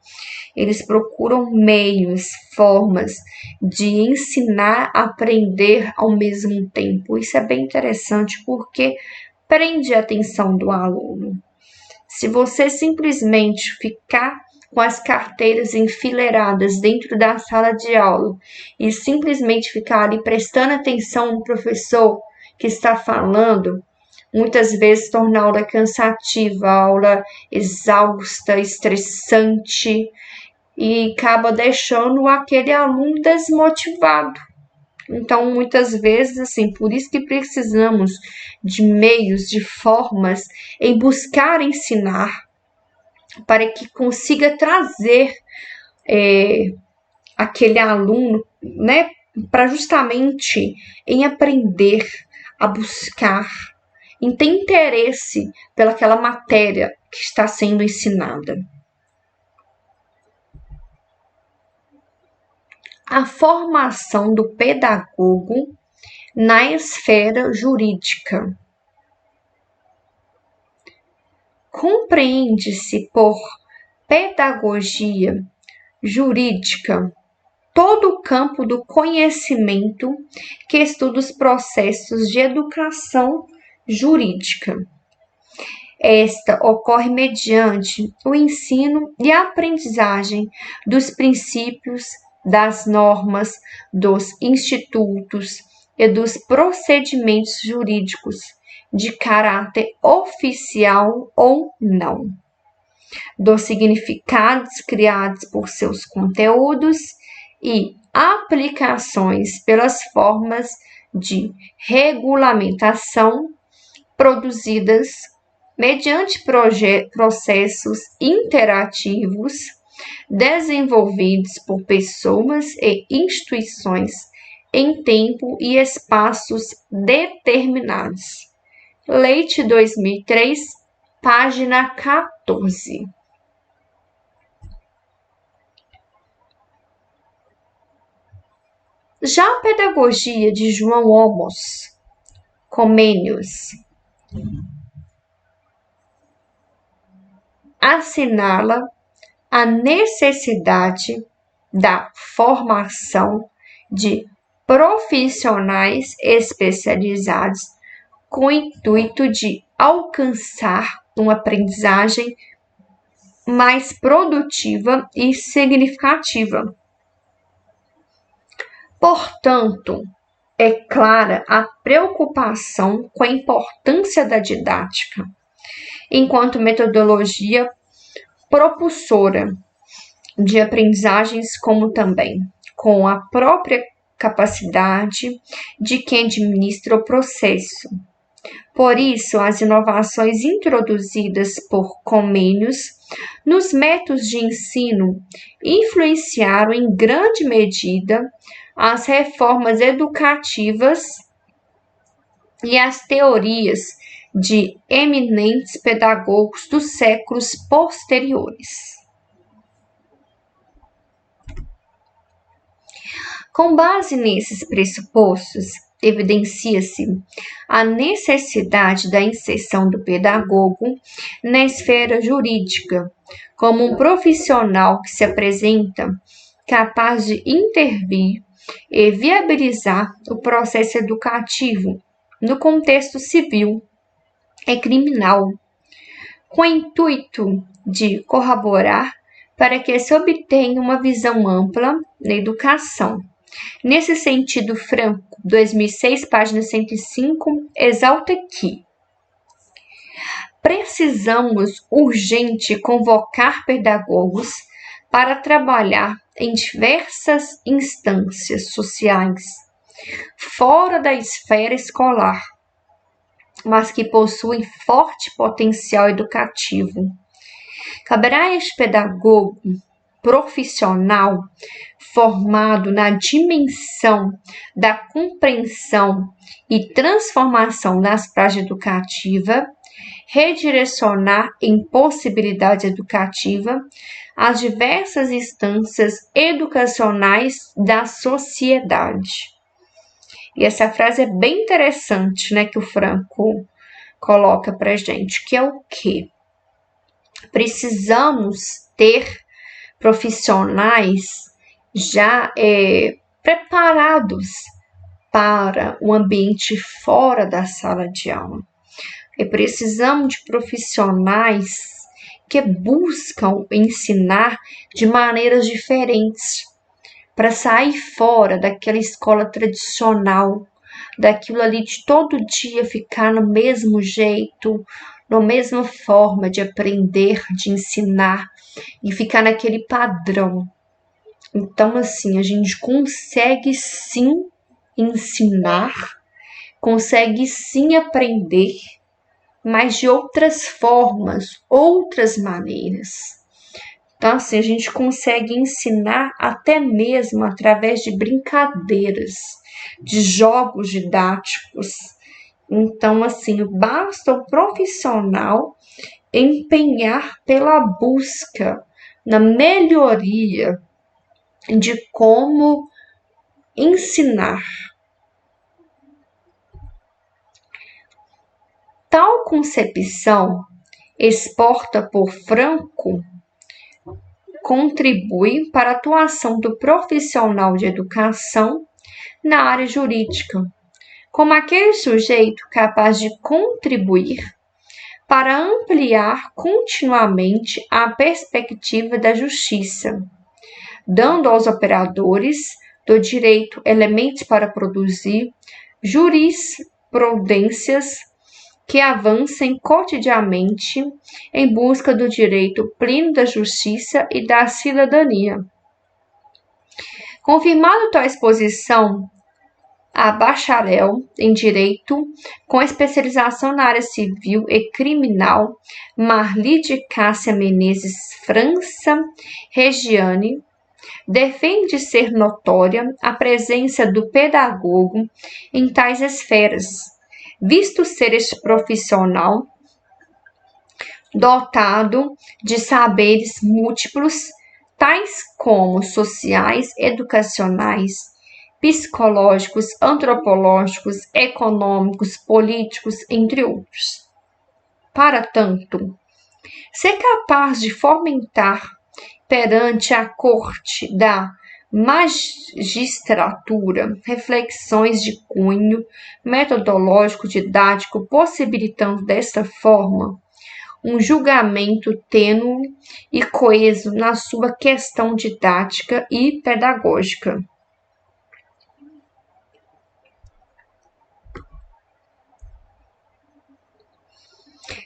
[SPEAKER 2] Eles procuram meios, formas de ensinar, aprender ao mesmo tempo. Isso é bem interessante porque prende a atenção do aluno. Se você simplesmente ficar com as carteiras enfileiradas dentro da sala de aula e simplesmente ficar ali prestando atenção no professor que está falando, muitas vezes torna a aula cansativa, a aula exausta, estressante e acaba deixando aquele aluno desmotivado. Então, muitas vezes, assim, por isso que precisamos de meios, de formas em buscar ensinar, para que consiga trazer aquele aluno, né, para justamente em aprender, a buscar, em ter interesse pelaquela matéria que está sendo ensinada. A formação do pedagogo na esfera jurídica. Compreende-se por pedagogia jurídica todo o campo do conhecimento que estuda os processos de educação jurídica. Esta ocorre mediante o ensino e a aprendizagem dos princípios, das normas, dos institutos e dos procedimentos jurídicos de caráter oficial ou não, dos significados criados por seus conteúdos e aplicações pelas formas de regulamentação produzidas mediante processos interativos desenvolvidos por pessoas e instituições em tempo e espaços determinados. Leite 2003, página 14. Já a pedagogia de João Homos Comênios assinala a necessidade da formação de profissionais especializados com o intuito de alcançar uma aprendizagem mais produtiva e significativa. Portanto, é clara a preocupação com a importância da didática, enquanto metodologia propulsora de aprendizagens, como também com a própria capacidade de quem administra o processo. Por isso, as inovações introduzidas por Comênios nos métodos de ensino influenciaram em grande medida as reformas educativas e as teorias de eminentes pedagogos dos séculos posteriores. Com base nesses pressupostos, evidencia-se a necessidade da inserção do pedagogo na esfera jurídica, como um profissional que se apresenta capaz de intervir e viabilizar o processo educativo no contexto civil e criminal, com o intuito de corroborar para que se obtenha uma visão ampla na educação. Nesse sentido, Franco, 2006, página 105, exalta que precisamos urgente convocar pedagogos para trabalhar em diversas instâncias sociais, fora da esfera escolar, mas que possuem forte potencial educativo. Caberá a este pedagogo profissional formado na dimensão da compreensão e transformação das práticas educativas, redirecionar em possibilidade educativa as diversas instâncias educacionais da sociedade. E essa frase é bem interessante, né, que o Franco coloca para gente, que é o quê? Precisamos ter profissionais já preparados para o ambiente fora da sala de aula. E precisamos de profissionais que buscam ensinar de maneiras diferentes, para sair fora daquela escola tradicional, daquilo ali de todo dia ficar no mesmo jeito, na mesma forma de aprender, de ensinar e ficar naquele padrão. Então, assim, a gente consegue sim ensinar, consegue sim aprender, mas de outras formas, outras maneiras. Então, assim, a gente consegue ensinar até mesmo através de brincadeiras, de jogos didáticos. Então, assim, basta o profissional empenhar pela busca na melhoria de como ensinar. Tal concepção, exposta por Franco, contribui para a atuação do profissional de educação na área jurídica, como aquele sujeito capaz de contribuir para ampliar continuamente a perspectiva da justiça, dando aos operadores do direito elementos para produzir jurisprudências que avancem cotidianamente em busca do direito pleno da justiça e da cidadania. Confirmado tal exposição, a bacharel em Direito, com especialização na área civil e criminal, Marli de Cássia Menezes França Regiane, defende ser notória a presença do pedagogo em tais esferas, visto ser este profissional dotado de saberes múltiplos, tais como sociais, educacionais, psicológicos, antropológicos, econômicos, políticos, entre outros. Para tanto, ser capaz de fomentar perante a corte da magistratura reflexões de cunho metodológico didático, possibilitando desta forma um julgamento tênue e coeso na sua questão didática e pedagógica.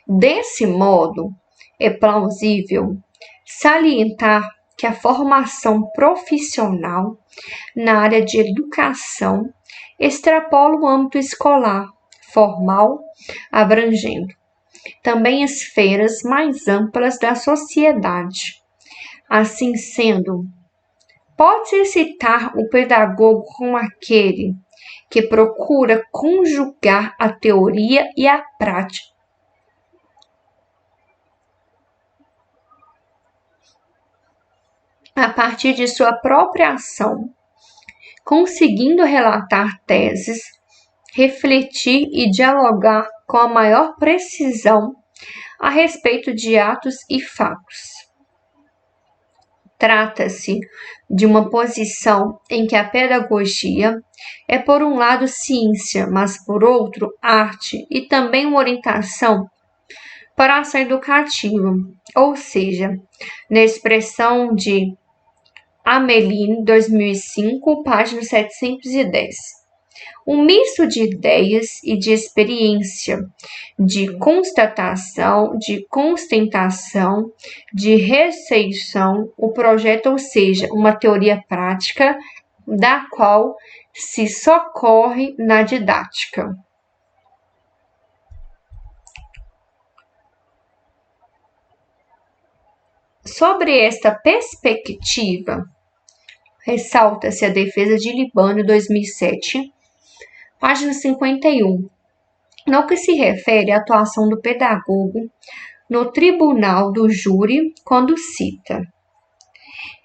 [SPEAKER 2] Desse modo, é plausível salientar que a formação profissional na área de educação extrapola o âmbito escolar formal, abrangendo também esferas mais amplas da sociedade. Assim sendo, pode-se citar o pedagogo como aquele que procura conjugar a teoria e a prática, a partir de sua própria ação, conseguindo relatar teses, refletir e dialogar com a maior precisão a respeito de atos e fatos. Trata-se de uma posição em que a pedagogia é, por um lado, ciência, mas, por outro, arte e também uma orientação para a ação educativa, ou seja, na expressão de Ameline, 2005, página 710. Um misto de ideias e de experiência, de constatação, de constatação, de recepção, o projeto, ou seja, uma teoria prática da qual se socorre na didática. Sobre esta perspectiva, ressalta-se a defesa de Libânio, 2007, página 51, no que se refere à atuação do pedagogo no tribunal do júri, quando cita: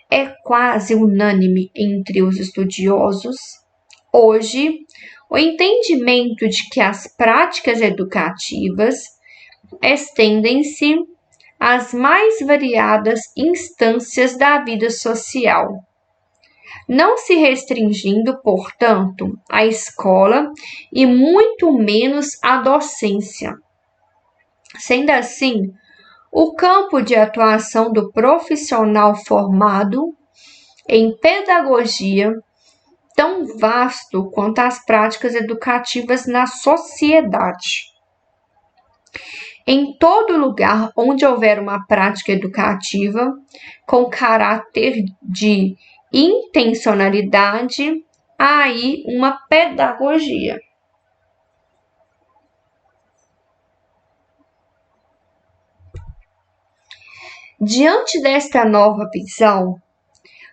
[SPEAKER 2] é quase unânime entre os estudiosos, hoje, o entendimento de que as práticas educativas estendem-se às mais variadas instâncias da vida social, não se restringindo, portanto, à escola e muito menos à docência. Sendo assim, o campo de atuação do profissional formado em pedagogia tão vasto quanto as práticas educativas na sociedade. Em todo lugar onde houver uma prática educativa com caráter de intencionalidade, há aí uma pedagogia. Diante desta nova visão,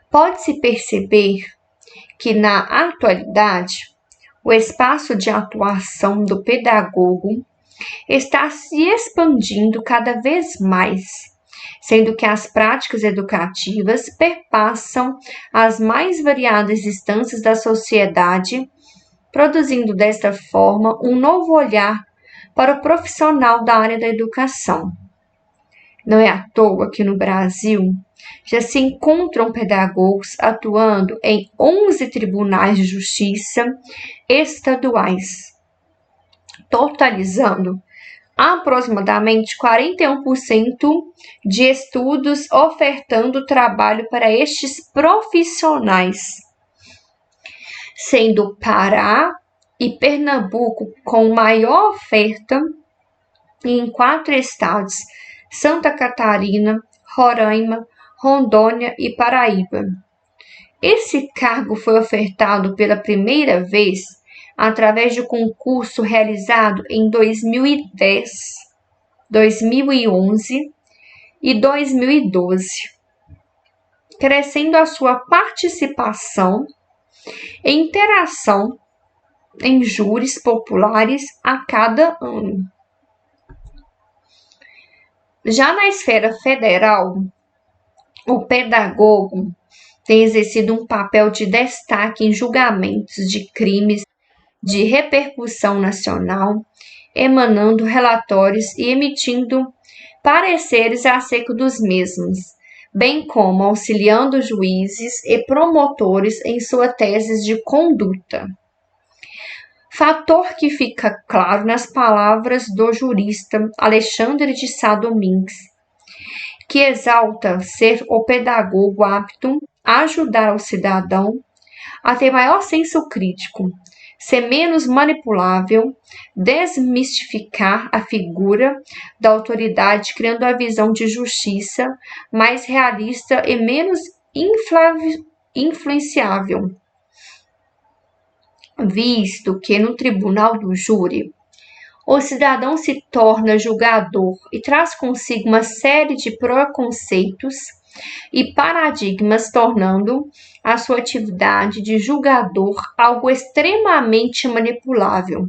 [SPEAKER 2] pode-se perceber que, na atualidade, o espaço de atuação do pedagogo está se expandindo cada vez mais, sendo que as práticas educativas perpassam as mais variadas instâncias da sociedade, produzindo desta forma um novo olhar para o profissional da área da educação. Não é à toa que no Brasil já se encontram pedagogos atuando em 11 tribunais de justiça estaduais, totalizando aproximadamente 41% de estudos ofertando trabalho para estes profissionais, sendo Pará e Pernambuco com maior oferta, e em 4 estados, Santa Catarina, Roraima, Rondônia e Paraíba. Esse cargo foi ofertado pela primeira vez através de concurso realizado em 2010, 2011 e 2012, crescendo a sua participação e interação em júris populares a cada ano. Já na esfera federal, o pedagogo tem exercido um papel de destaque em julgamentos de crimes de repercussão nacional, emanando relatórios e emitindo pareceres acerca dos mesmos, bem como auxiliando juízes e promotores em suas teses de conduta. Fator que fica claro nas palavras do jurista Alexandre de Sá Domingues, que exalta ser o pedagogo apto a ajudar o cidadão a ter maior senso crítico, ser menos manipulável, desmistificar a figura da autoridade, criando a visão de justiça mais realista e menos influenciável, visto que no tribunal do júri o cidadão se torna julgador e traz consigo uma série de preconceitos e paradigmas, tornando a sua atividade de julgador algo extremamente manipulável,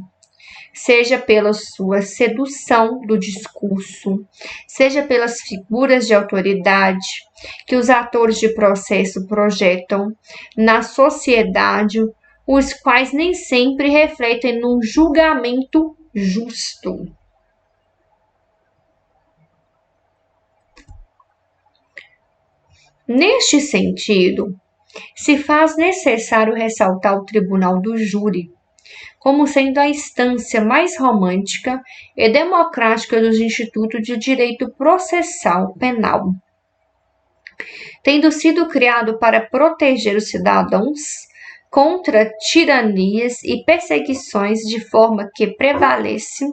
[SPEAKER 2] seja pela sua sedução do discurso, seja pelas figuras de autoridade que os atores de processo projetam na sociedade, os quais nem sempre refletem num julgamento justo. Neste sentido, se faz necessário ressaltar o Tribunal do Júri como sendo a instância mais romântica e democrática dos institutos de direito processal penal, tendo sido criado para proteger os cidadãos contra tiranias e perseguições, de forma que prevalece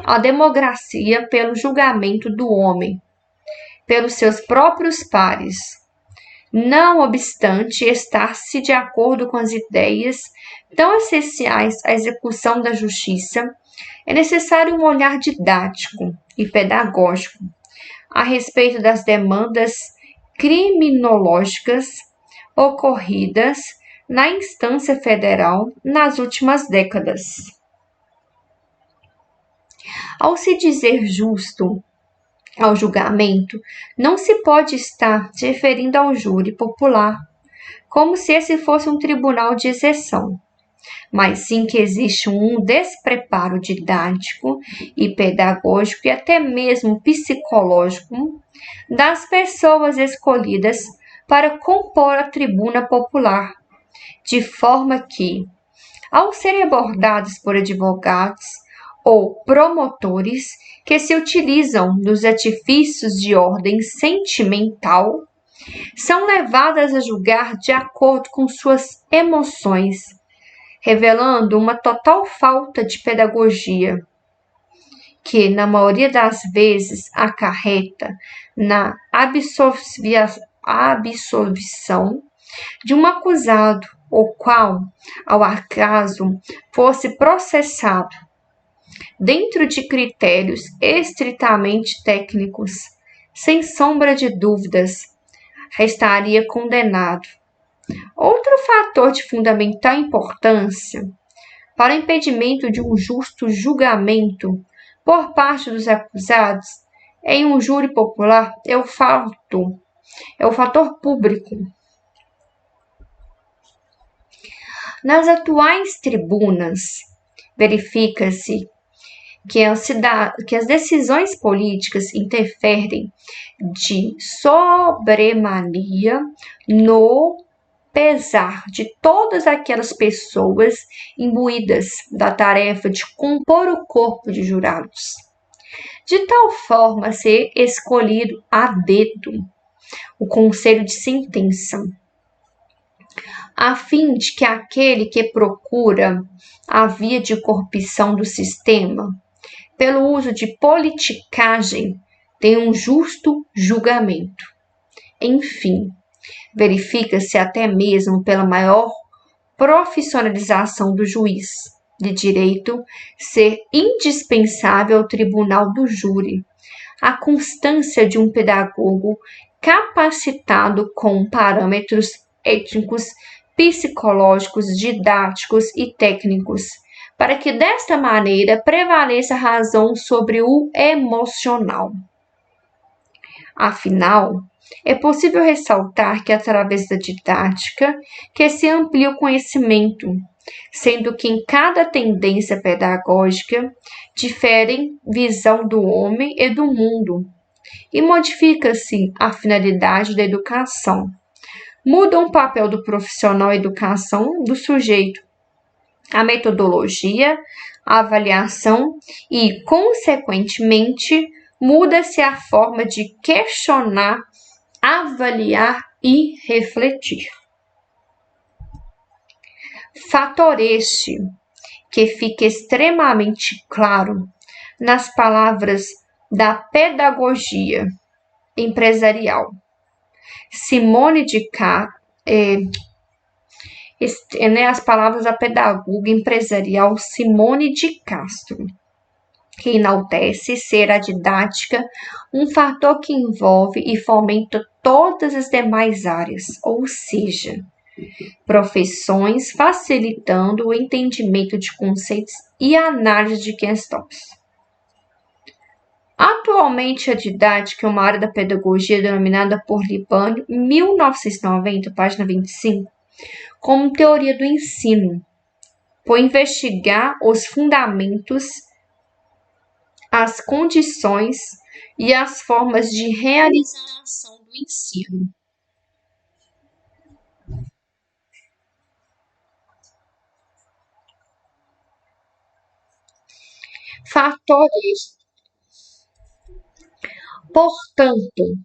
[SPEAKER 2] a democracia pelo julgamento do homem pelos seus próprios pares. Não obstante estar-se de acordo com as ideias tão essenciais à execução da justiça, é necessário um olhar didático e pedagógico a respeito das demandas criminológicas ocorridas na instância federal nas últimas décadas. Ao se dizer justo ao julgamento, não se pode estar se referindo ao júri popular, como se esse fosse um tribunal de exceção, mas sim que existe um despreparo didático e pedagógico e até mesmo psicológico das pessoas escolhidas para compor a tribuna popular, de forma que, ao serem abordados por advogados ou promotores que se utilizam dos artifícios de ordem sentimental, são levadas a julgar de acordo com suas emoções, revelando uma total falta de pedagogia, que, na maioria das vezes, acarreta na absolvição de um acusado, o qual, ao acaso, fosse processado dentro de critérios estritamente técnicos, sem sombra de dúvidas, restaria condenado. Outro fator de fundamental importância para o impedimento de um justo julgamento por parte dos acusados em um júri popular é o fator público. Nas atuais tribunas, verifica-se que as decisões políticas interferem de sobremaneira no pesar de todas aquelas pessoas imbuídas da tarefa de compor o corpo de jurados, de tal forma a ser escolhido a dedo o conselho de sentença, a fim de que aquele que procura a via de corrupção do sistema, pelo uso de politicagem, tenha um justo julgamento. Enfim, verifica-se até mesmo pela maior profissionalização do juiz de direito ser indispensável ao tribunal do júri a constância de um pedagogo capacitado com parâmetros étnicos, psicológicos, didáticos e técnicos, para que desta maneira prevaleça a razão sobre o emocional. Afinal, é possível ressaltar que através da didática que se amplia o conhecimento, sendo que em cada tendência pedagógica diferem visão do homem e do mundo, e modifica-se a finalidade da educação. Muda o papel do profissional a educação do sujeito, a metodologia, a avaliação e, consequentemente, muda-se a forma de questionar, avaliar e refletir. Fator este que fica extremamente claro nas palavras da pedagogia empresarial. Simone de as palavras da pedagoga empresarial Simone de Castro, que enaltece ser a didática um fator que envolve e fomenta todas as demais áreas, ou seja, profissões, facilitando o entendimento de conceitos e análise de questões. Atualmente, a didática é uma área da pedagogia denominada por Libânio, em 1990, página 25, como teoria do ensino, por investigar os fundamentos, as condições e as formas de realização do ensino. Fatores. Portanto,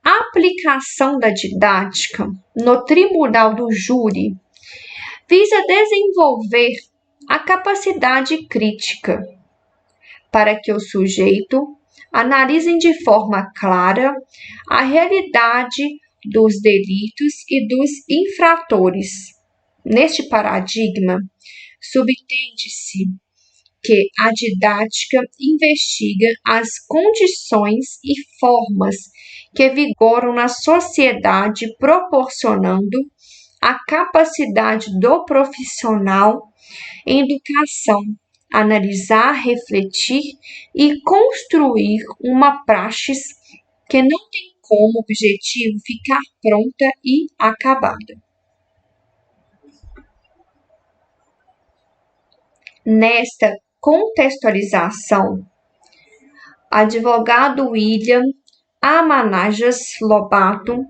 [SPEAKER 2] a aplicação da didática no tribunal do júri visa desenvolver a capacidade crítica para que o sujeito analise de forma clara a realidade dos delitos e dos infratores. Neste paradigma, subentende-se que a didática investiga as condições e formas que vigoram na sociedade, proporcionando a capacidade do profissional em educação, analisar, refletir e construir uma praxis que não tem como objetivo ficar pronta e acabada. Nesta contextualização, advogado William Amanajas Lobato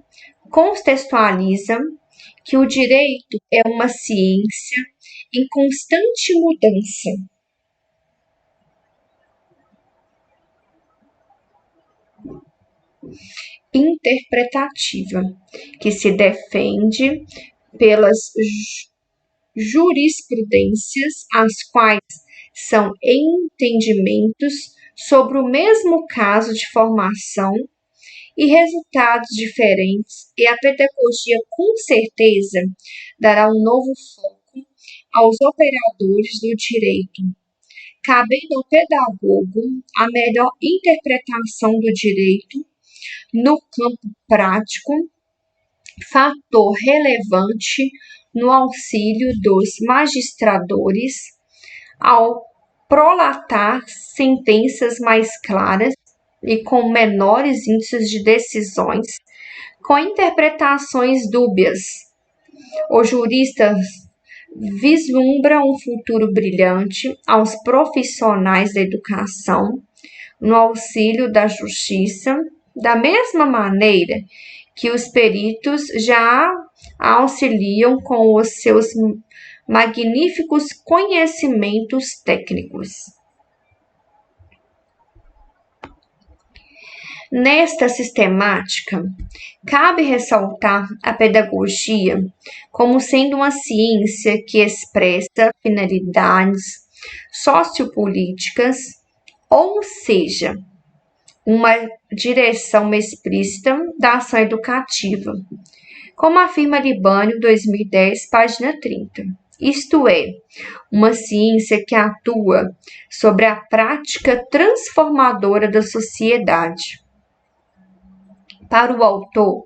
[SPEAKER 2] contextualiza que o direito é uma ciência em constante mudança. Interpretativa, que se defende pelas jurisprudências, as quais são entendimentos sobre o mesmo caso de formação e resultados diferentes, e a pedagogia com certeza dará um novo foco aos operadores do direito, cabendo ao pedagogo a melhor interpretação do direito no campo prático, fator relevante no auxílio dos magistradores ao prolatar sentenças mais claras e com menores índices de decisões, com interpretações dúbias. Os juristas vislumbram um futuro brilhante aos profissionais da educação no auxílio da justiça, da mesma maneira que os peritos já auxiliam com os seus magníficos conhecimentos técnicos. Nesta sistemática, cabe ressaltar a pedagogia como sendo uma ciência que expressa finalidades sociopolíticas, ou seja, uma direção explícita da ação educativa, como afirma Libânio, 2010, página 30. Isto é, uma ciência que atua sobre a prática transformadora da sociedade. Para o autor,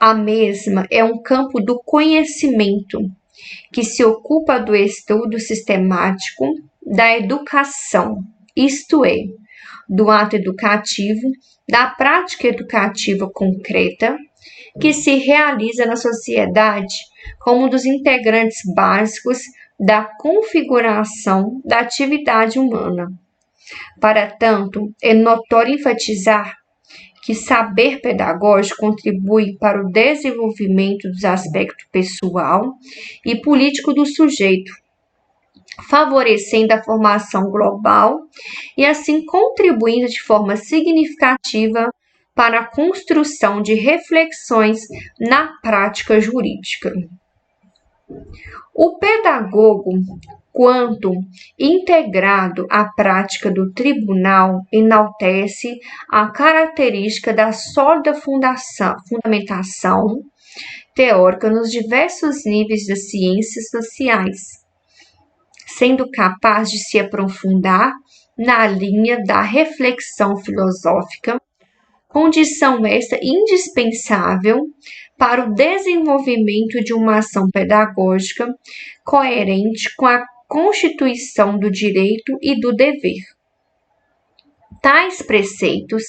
[SPEAKER 2] a mesma é um campo do conhecimento que se ocupa do estudo sistemático da educação, isto é, do ato educativo, da prática educativa concreta, que se realiza na sociedade como um dos integrantes básicos da configuração da atividade humana. Para tanto, é notório enfatizar que saber pedagógico contribui para o desenvolvimento dos aspectos pessoal e político do sujeito, favorecendo a formação global e assim contribuindo de forma significativa para a construção de reflexões na prática jurídica. O pedagogo, quanto integrado à prática do tribunal, enaltece a característica da sólida fundamentação teórica nos diversos níveis das ciências sociais, sendo capaz de se aprofundar na linha da reflexão filosófica, condição esta indispensável para o desenvolvimento de uma ação pedagógica coerente com a Constituição do direito e do dever. Tais preceitos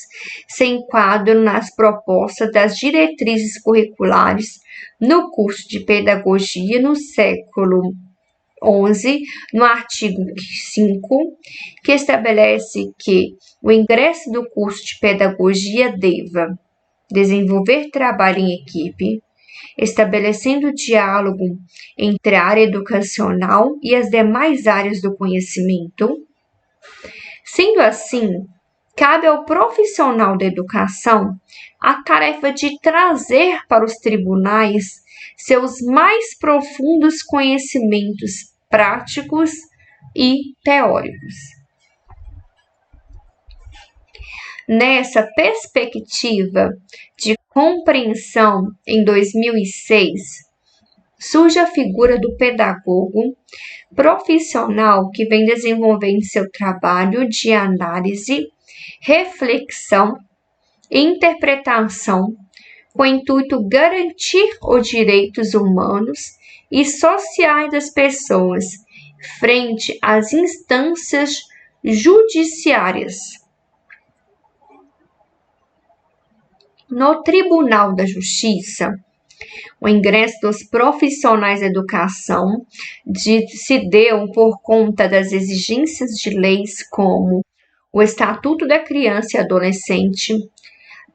[SPEAKER 2] se enquadram nas propostas das diretrizes curriculares no curso de Pedagogia no século XI, no artigo 5, que estabelece que o ingresso do curso de Pedagogia deva desenvolver trabalho em equipe, estabelecendo diálogo entre a área educacional e as demais áreas do conhecimento. Sendo assim, cabe ao profissional da educação a tarefa de trazer para os tribunais seus mais profundos conhecimentos práticos e teóricos. Nessa perspectiva de compreensão, em 2006, surge a figura do pedagogo profissional que vem desenvolvendo seu trabalho de análise, reflexão e interpretação com o intuito de garantir os direitos humanos e sociais das pessoas frente às instâncias judiciárias. No Tribunal da Justiça, o ingresso dos profissionais da educação se deu por conta das exigências de leis como o Estatuto da Criança e Adolescente,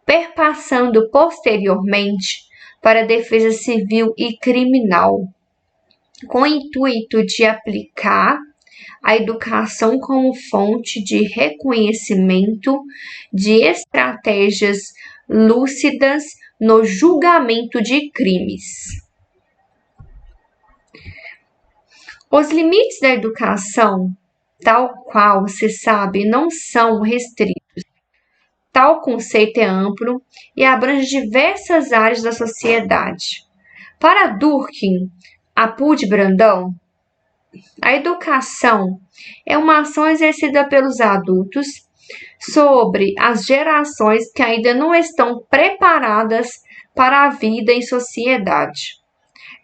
[SPEAKER 2] perpassando posteriormente para a Defesa Civil e Criminal, com o intuito de aplicar a educação como fonte de reconhecimento de estratégias lúcidas no julgamento de crimes. Os limites da educação, tal qual se sabe, não são restritos. Tal conceito é amplo e abrange diversas áreas da sociedade. Para Durkheim, Apud Brandão, a educação é uma ação exercida pelos adultos sobre as gerações que ainda não estão preparadas para a vida em sociedade.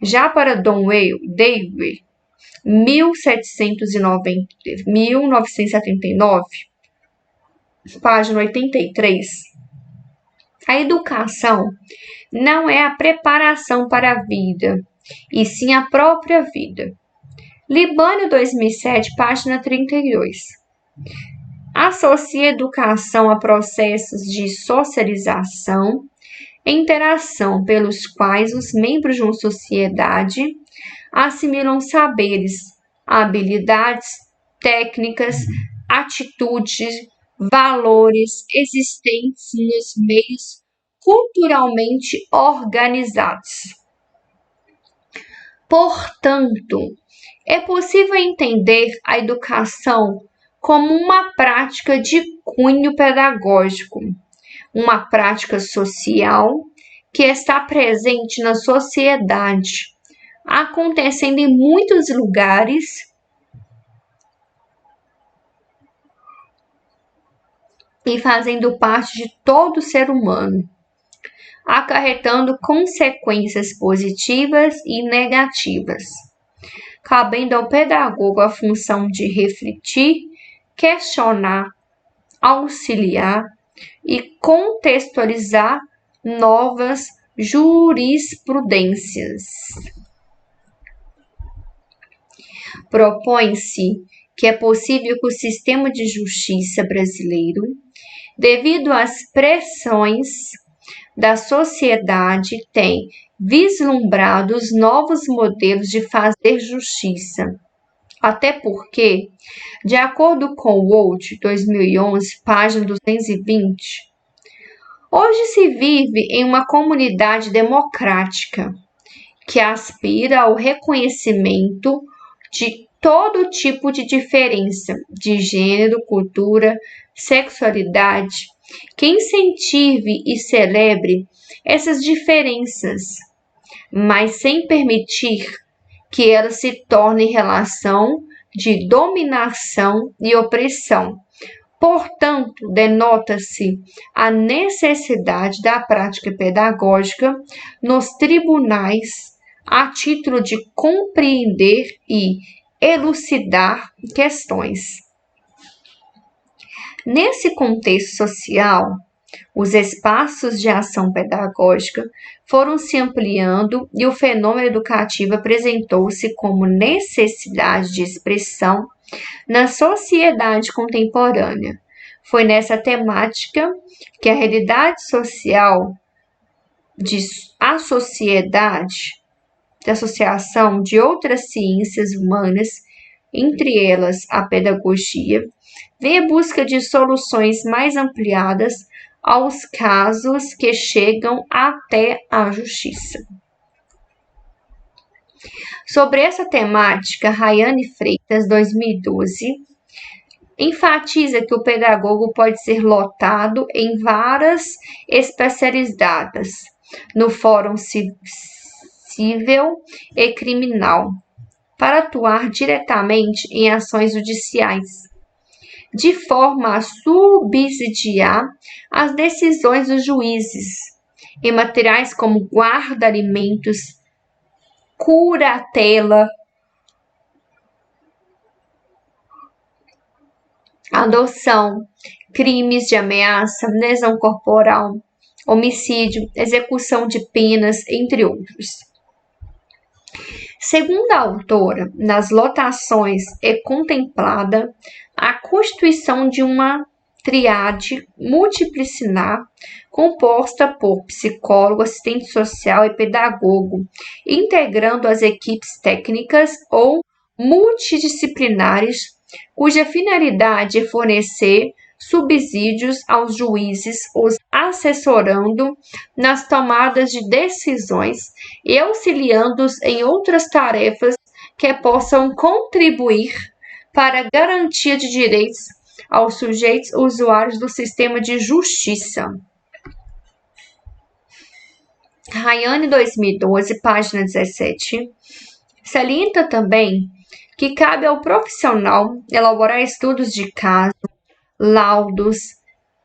[SPEAKER 2] Já para Dewey, 1979, página 83, a educação não é a preparação para a vida, e sim a própria vida. Libânio, 2007, página 32. Associa educação a processos de socialização e interação pelos quais os membros de uma sociedade assimilam saberes, habilidades, técnicas, atitudes, valores existentes nos meios culturalmente organizados. Portanto, é possível entender a educação como uma prática de cunho pedagógico, uma prática social que está presente na sociedade, acontecendo em muitos lugares e fazendo parte de todo ser humano, acarretando consequências positivas e negativas, cabendo ao pedagogo a função de refletir, questionar, auxiliar e contextualizar novas jurisprudências. Propõe-se que é possível que o sistema de justiça brasileiro, devido às pressões da sociedade, tenha vislumbrado os novos modelos de fazer justiça. Até porque, de acordo com Wold, 2011, página 220, hoje se vive em uma comunidade democrática que aspira ao reconhecimento de todo tipo de diferença de gênero, cultura, sexualidade, que incentive e celebre essas diferenças, mas sem permitir que elas se tornem relação de dominação e opressão, Portanto, denota-se a necessidade da prática pedagógica nos tribunais a título de compreender e elucidar questões. Nesse contexto social, os espaços de ação pedagógica foram se ampliando e o fenômeno educativo apresentou-se como necessidade de expressão na sociedade contemporânea. Foi nessa temática que a realidade social de associação de outras ciências humanas, entre elas a pedagogia, vem em busca de soluções mais ampliadas aos casos que chegam até a justiça. Sobre essa temática, Rayane Freitas, 2012, enfatiza que o pedagogo pode ser lotado em várias especialidades, no fórum civil e criminal, para atuar diretamente em ações judiciais, de forma a subsidiar as decisões dos juízes em materiais como guarda-alimentos, curatela, adoção, crimes de ameaça, lesão corporal, homicídio, execução de penas, entre outros. Segundo a autora, nas lotações é contemplada a constituição de uma tríade multidisciplinar composta por psicólogo, assistente social e pedagogo, integrando as equipes técnicas ou multidisciplinares, cuja finalidade é fornecer subsídios aos juízes, os assessorando nas tomadas de decisões e auxiliando-os em outras tarefas que possam contribuir para a garantia de direitos aos sujeitos usuários do sistema de justiça. Rayane, 2012, página 17, salienta também que cabe ao profissional elaborar estudos de caso, laudos,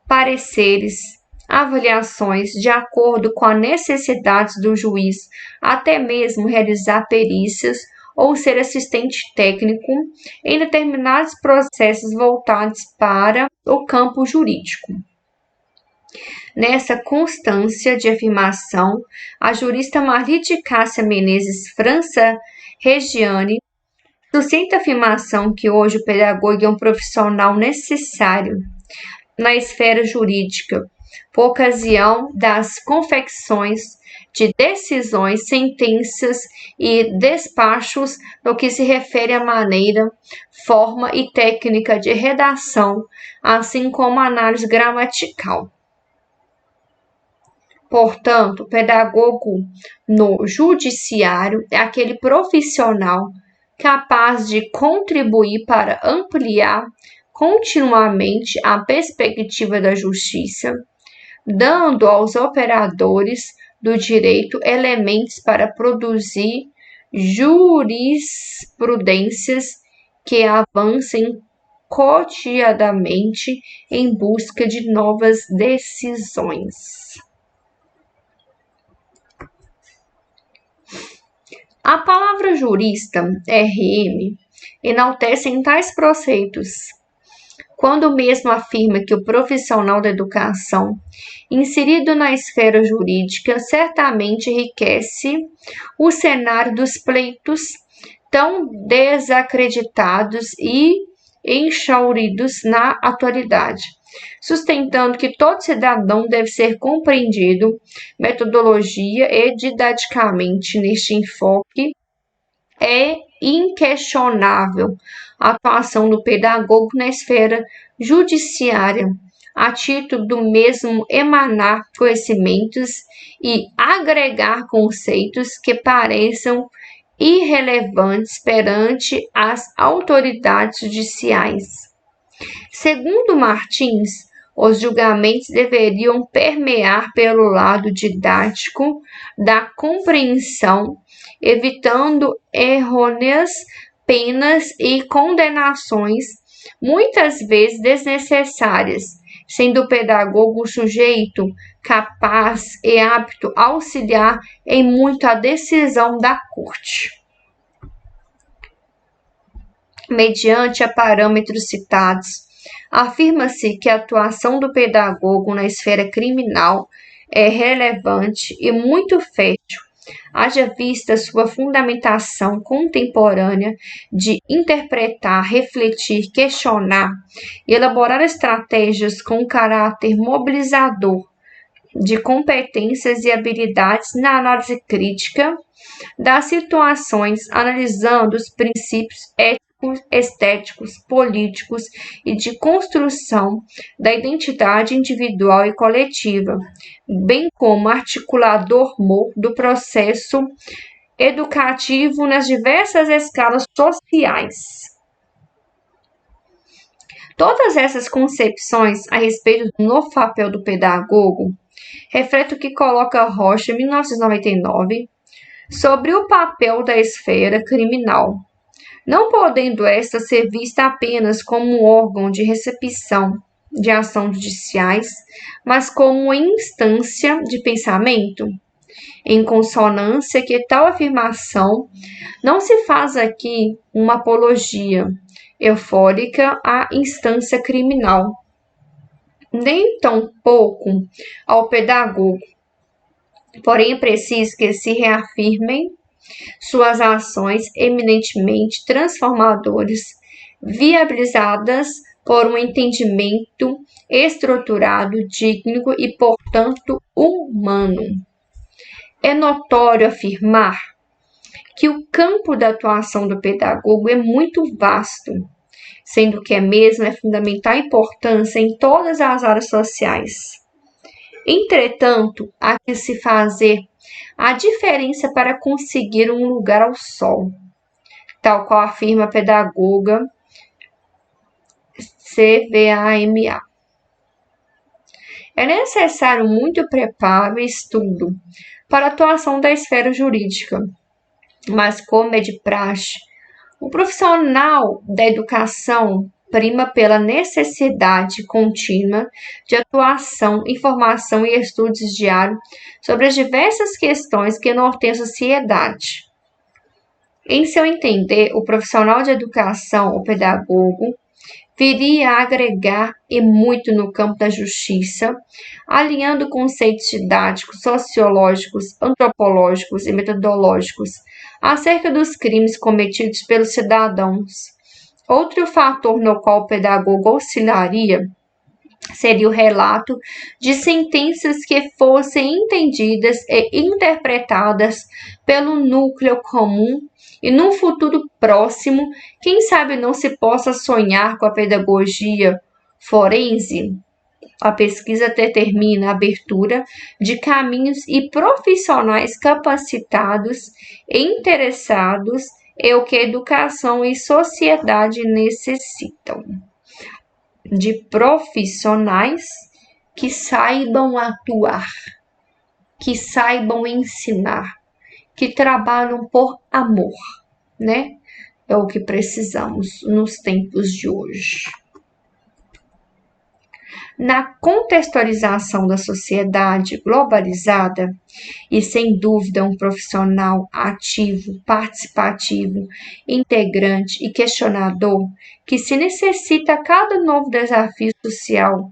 [SPEAKER 2] pareceres, avaliações de acordo com as necessidades do juiz, até mesmo realizar perícias ou ser assistente técnico em determinados processos voltados para o campo jurídico. Nessa constância de afirmação, a jurista Marli de Cássia Menezes França Regiane sustenta a afirmação que hoje o pedagogo é um profissional necessário na esfera jurídica, por ocasião das confecções de decisões, sentenças e despachos no que se refere à maneira, forma e técnica de redação, assim como a análise gramatical. Portanto, o pedagogo no judiciário é aquele profissional capaz de contribuir para ampliar continuamente a perspectiva da justiça, dando aos operadores do direito elementos para produzir jurisprudências que avancem cotidianamente em busca de novas decisões. A palavra jurista, RM, enaltece em tais preceitos, quando mesmo afirma que o profissional da educação, inserido na esfera jurídica, certamente enriquece o cenário dos pleitos tão desacreditados e enxauridos na atualidade, sustentando que todo cidadão deve ser compreendido metodologia e didaticamente neste enfoque. É inquestionável a atuação do pedagogo na esfera judiciária, a título do mesmo emanar conhecimentos e agregar conceitos que pareçam irrelevantes perante as autoridades judiciais. Segundo Martins, os julgamentos deveriam permear pelo lado didático da compreensão, evitando errôneas penas e condenações muitas vezes desnecessárias, sendo o pedagogo um sujeito capaz e apto a auxiliar em muito a decisão da corte. Mediante a parâmetros citados, afirma-se que a atuação do pedagogo na esfera criminal é relevante e muito fértil, haja vista sua fundamentação contemporânea de interpretar, refletir, questionar e elaborar estratégias com caráter mobilizador de competências e habilidades na análise crítica das situações, analisando os princípios éticos, estéticos, políticos e de construção da identidade individual e coletiva, bem como articulador do processo educativo nas diversas escalas sociais. Todas essas concepções a respeito do novo papel do pedagogo refletem o que coloca Rocha, em 1999, sobre o papel da esfera criminal, não podendo esta ser vista apenas como um órgão de recepção de ações judiciais, mas como uma instância de pensamento. Em consonância que tal afirmação não se faz aqui uma apologia eufórica à instância criminal, nem tampouco ao pedagogo. Porém, é preciso que se reafirmem suas ações eminentemente transformadoras, viabilizadas por um entendimento estruturado, digno e, portanto, humano. É notório afirmar que o campo da atuação do pedagogo é muito vasto, sendo que é fundamental importância em todas as áreas sociais. Entretanto, há que se fazer a diferença para conseguir um lugar ao sol, tal qual afirma a pedagoga CVAMA. É necessário muito preparo e estudo para a atuação da esfera jurídica, mas como é de praxe, o profissional da educação prima pela necessidade contínua de atuação, informação e estudos diários sobre as diversas questões que norteiam a sociedade. Em seu entender, o profissional de educação, o pedagogo, viria a agregar e muito no campo da justiça, alinhando conceitos didáticos, sociológicos, antropológicos e metodológicos acerca dos crimes cometidos pelos cidadãos. Outro fator no qual o pedagogo auxiliaria seria o relato de sentenças que fossem entendidas e interpretadas pelo núcleo comum e num futuro próximo, quem sabe não se possa sonhar com a pedagogia forense. A pesquisa determina a abertura de caminhos e profissionais capacitados e interessados em o que educação e sociedade necessitam. De profissionais que saibam atuar, que saibam ensinar, que trabalham por amor, né? É o que precisamos nos tempos de hoje. Na contextualização da sociedade globalizada, e sem dúvida um profissional ativo, participativo, integrante e questionador, que se necessita a cada novo desafio social,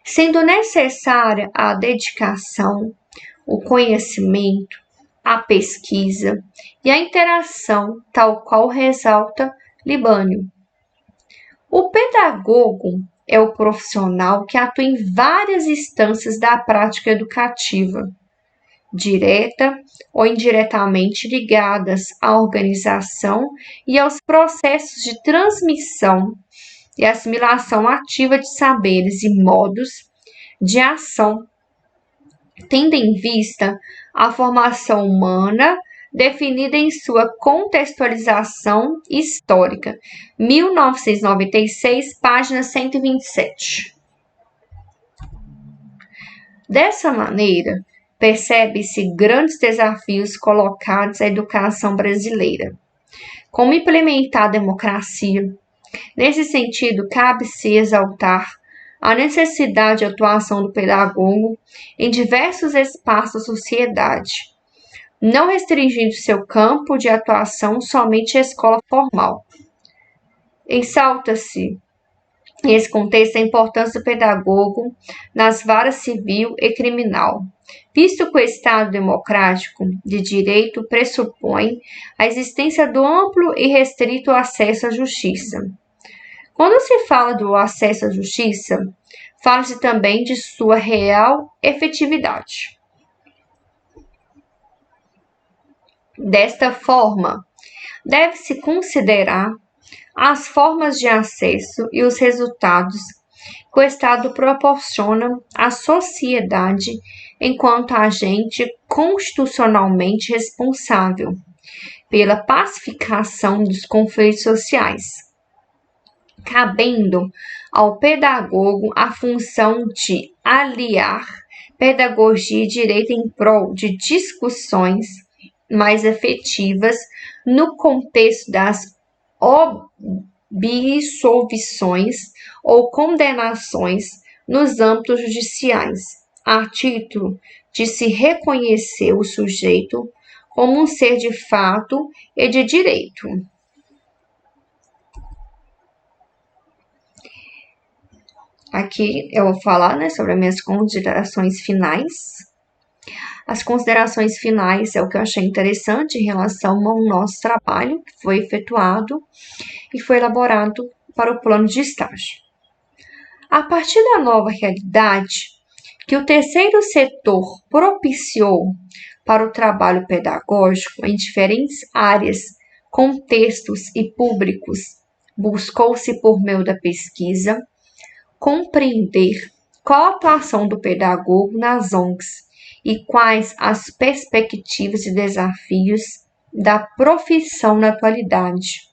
[SPEAKER 2] sendo necessária a dedicação, o conhecimento, a pesquisa e a interação, tal qual ressalta Libânio. O pedagogo é o profissional que atua em várias instâncias da prática educativa, direta ou indiretamente ligadas à organização e aos processos de transmissão e assimilação ativa de saberes e modos de ação, tendo em vista a formação humana definida em sua contextualização histórica, 1996, página 127. Dessa maneira, percebe-se grandes desafios colocados à educação brasileira. Como implementar a democracia, Nesse sentido, cabe-se exaltar a necessidade de atuação do pedagogo em diversos espaços da sociedade, não restringindo seu campo de atuação somente à escola formal. Exalta-se, nesse contexto, a importância do pedagogo nas varas civil e criminal, visto que o Estado democrático de direito pressupõe a existência do amplo e restrito acesso à justiça. Quando se fala do acesso à justiça, fala-se também de sua real efetividade. Desta forma, deve-se considerar as formas de acesso e os resultados que o Estado proporciona à sociedade enquanto agente constitucionalmente responsável pela pacificação dos conflitos sociais, cabendo ao pedagogo a função de aliar pedagogia e direito em prol de discussões mais efetivas no contexto das absolvições ou condenações nos âmbitos judiciais, a título de se reconhecer o sujeito como um ser de fato e de direito. Aqui eu vou falar, sobre as minhas considerações finais. As considerações finais é o que eu achei interessante em relação ao nosso trabalho que foi efetuado e foi elaborado para o plano de estágio. A partir da nova realidade que o terceiro setor propiciou para o trabalho pedagógico em diferentes áreas, contextos e públicos, buscou-se por meio da pesquisa compreender qual a atuação do pedagogo nas ONGs e quais as perspectivas e desafios da profissão na atualidade.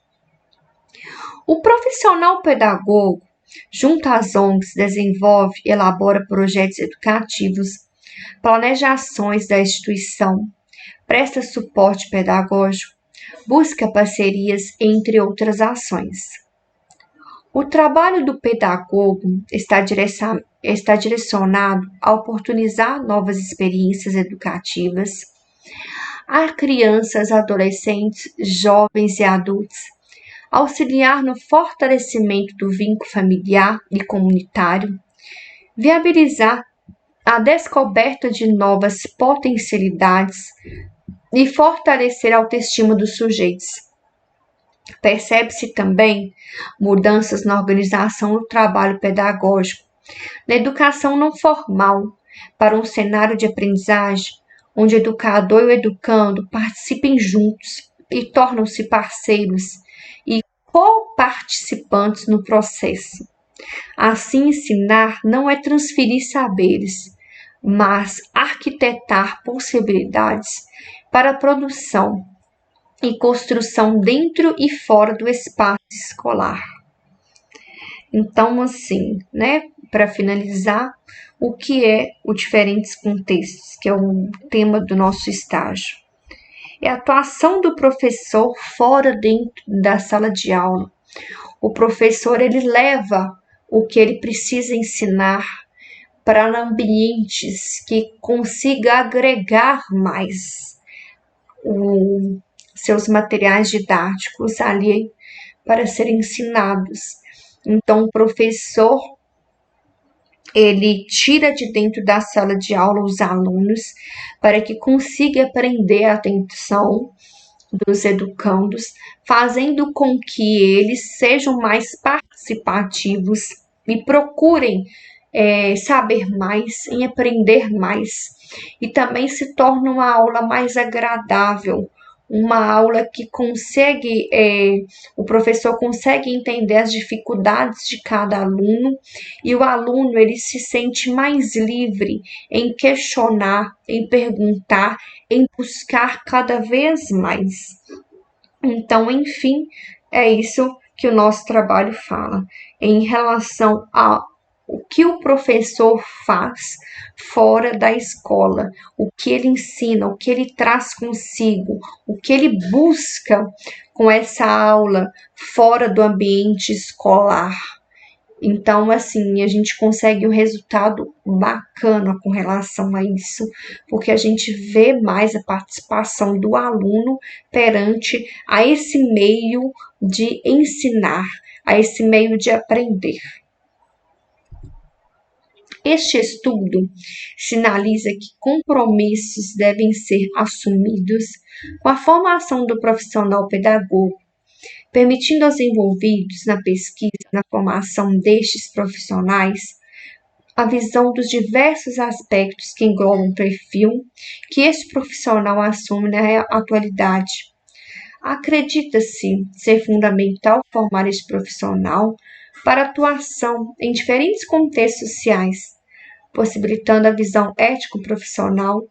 [SPEAKER 2] O profissional pedagogo, junto às ONGs, desenvolve e elabora projetos educativos, planeja ações da instituição, presta suporte pedagógico, busca parcerias, entre outras ações. O trabalho do pedagogo está direcionado a oportunizar novas experiências educativas a crianças, adolescentes, jovens e adultos, auxiliar no fortalecimento do vínculo familiar e comunitário, viabilizar a descoberta de novas potencialidades e fortalecer a autoestima dos sujeitos. Percebe-se também mudanças na organização do trabalho pedagógico, na educação não formal, para um cenário de aprendizagem onde o educador e o educando participem juntos e tornam-se parceiros e co-participantes no processo. Assim, ensinar não é transferir saberes, mas arquitetar possibilidades para a produção e construção dentro e fora do espaço escolar. Então, assim, para finalizar, o que é os diferentes contextos, que é o tema do nosso estágio? É a atuação do professor fora dentro da sala de aula. O professor, ele leva o que ele precisa ensinar para ambientes que consiga agregar mais seus materiais didáticos ali para serem ensinados. Então, o professor, ele tira de dentro da sala de aula os alunos para que consiga prender a atenção dos educandos, fazendo com que eles sejam mais participativos e procurem saber mais, em aprender mais. E também se torna uma aula mais agradável, uma aula que o professor consegue entender as dificuldades de cada aluno e o aluno ele se sente mais livre em questionar, em perguntar, em buscar cada vez mais. Então, enfim, é isso que o nosso trabalho fala em relação a o que o professor faz fora da escola, o que ele ensina, o que ele traz consigo, o que ele busca com essa aula fora do ambiente escolar. Então, assim, a gente consegue um resultado bacana com relação a isso, porque a gente vê mais a participação do aluno perante a esse meio de ensinar, a esse meio de aprender. Este estudo sinaliza que compromissos devem ser assumidos com a formação do profissional pedagogo, permitindo aos envolvidos na pesquisa e na formação destes profissionais a visão dos diversos aspectos que englobam o perfil que este profissional assume na atualidade. Acredita-se ser fundamental formar este profissional para atuação em diferentes contextos sociais, possibilitando a visão ético-profissional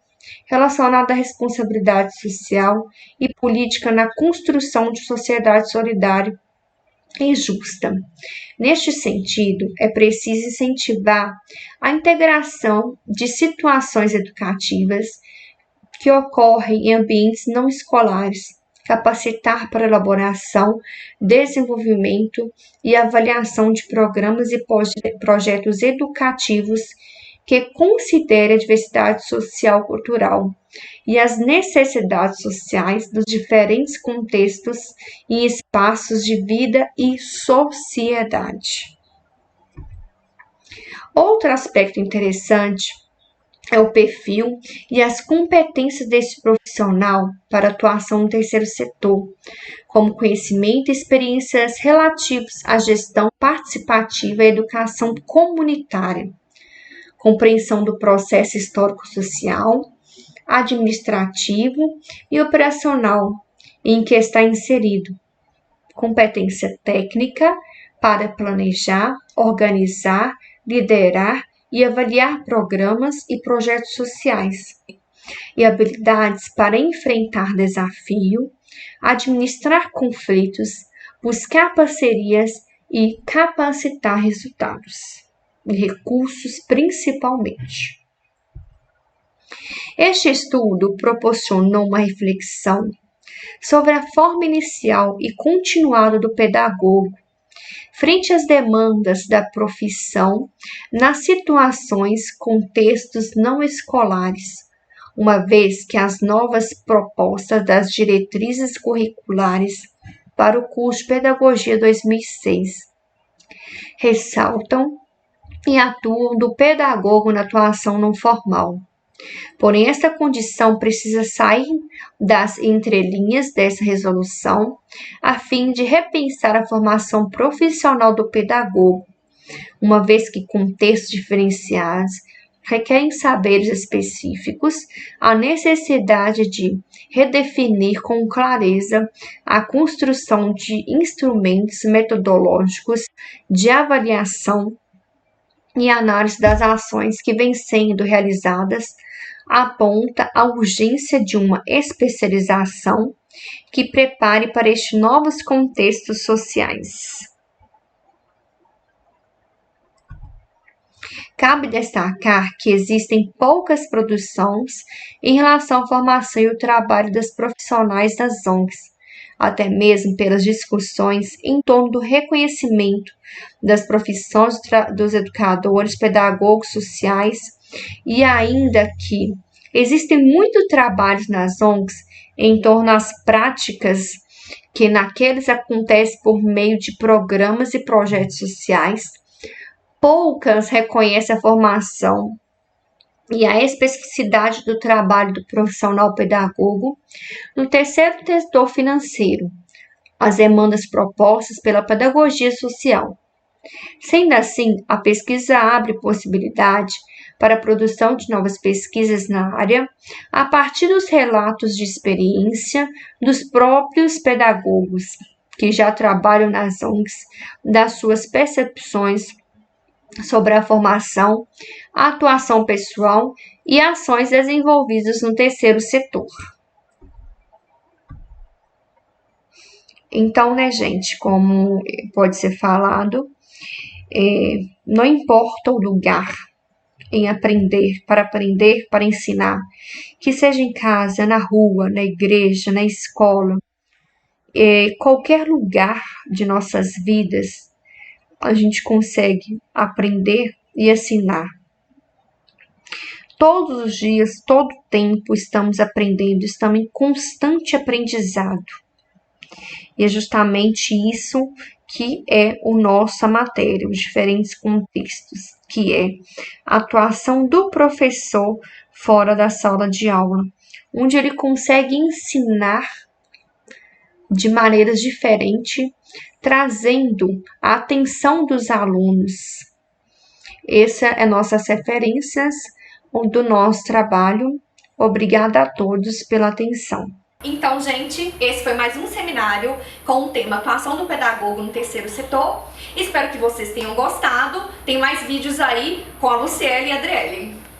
[SPEAKER 2] relacionada à responsabilidade social e política na construção de sociedade solidária e justa. Neste sentido, é preciso incentivar a integração de situações educativas que ocorrem em ambientes não escolares, capacitar para elaboração, desenvolvimento e avaliação de programas e projetos educativos que considere a diversidade social cultural e as necessidades sociais dos diferentes contextos e espaços de vida e sociedade. Outro aspecto interessante é o perfil e as competências desse profissional para atuação no terceiro setor, como conhecimento e experiências relativos à gestão participativa e educação comunitária, compreensão do processo histórico-social, administrativo e operacional em que está inserido, competência técnica para planejar, organizar, liderar e avaliar programas e projetos sociais, e habilidades para enfrentar desafio, administrar conflitos, buscar parcerias e capacitar resultados e recursos principalmente. Este estudo proporcionou uma reflexão sobre a forma inicial e continuada do pedagogo frente às demandas da profissão nas situações, contextos não escolares, uma vez que as novas propostas das diretrizes curriculares para o curso de Pedagogia 2006 ressaltam e atuam do pedagogo na atuação não formal. Porém, esta condição precisa sair das entrelinhas dessa resolução, a fim de repensar a formação profissional do pedagogo, uma vez que contextos diferenciados requerem saberes específicos, a necessidade de redefinir com clareza a construção de instrumentos metodológicos de avaliação e análise das ações que vêm sendo realizadas aponta a urgência de uma especialização que prepare para estes novos contextos sociais. Cabe destacar que existem poucas produções em relação à formação e o trabalho das profissionais das ONGs, até mesmo pelas discussões em torno do reconhecimento das profissões dos educadores, pedagogos sociais, e ainda que existem muitos trabalhos nas ONGs em torno das práticas que naqueles acontecem por meio de programas e projetos sociais, poucas reconhecem a formação e a especificidade do trabalho do profissional pedagogo no terceiro setor financeiro, as demandas propostas pela pedagogia social. Sendo assim, a pesquisa abre possibilidade para a produção de novas pesquisas na área a partir dos relatos de experiência dos próprios pedagogos que já trabalham nas ONGs, das suas percepções sobre a formação, a atuação pessoal e ações desenvolvidas no terceiro setor. Então, gente, como pode ser falado, Não importa o lugar em aprender, para ensinar, que seja em casa, na rua, na igreja, na escola, qualquer lugar de nossas vidas, a gente consegue aprender e ensinar. Todos os dias, todo o tempo estamos aprendendo, estamos em constante aprendizado. E é justamente isso que é a nossa matéria, os diferentes contextos, que é a atuação do professor fora da sala de aula, onde ele consegue ensinar de maneiras diferentes, trazendo a atenção dos alunos. Essa é nossas referências do nosso trabalho. Obrigada a todos pela atenção.
[SPEAKER 1] Então, gente, esse foi mais um seminário com o tema Atuação do Pedagogo no Terceiro Setor. Espero que vocês tenham gostado. Tem mais vídeos aí com a Luciele e a Adriele.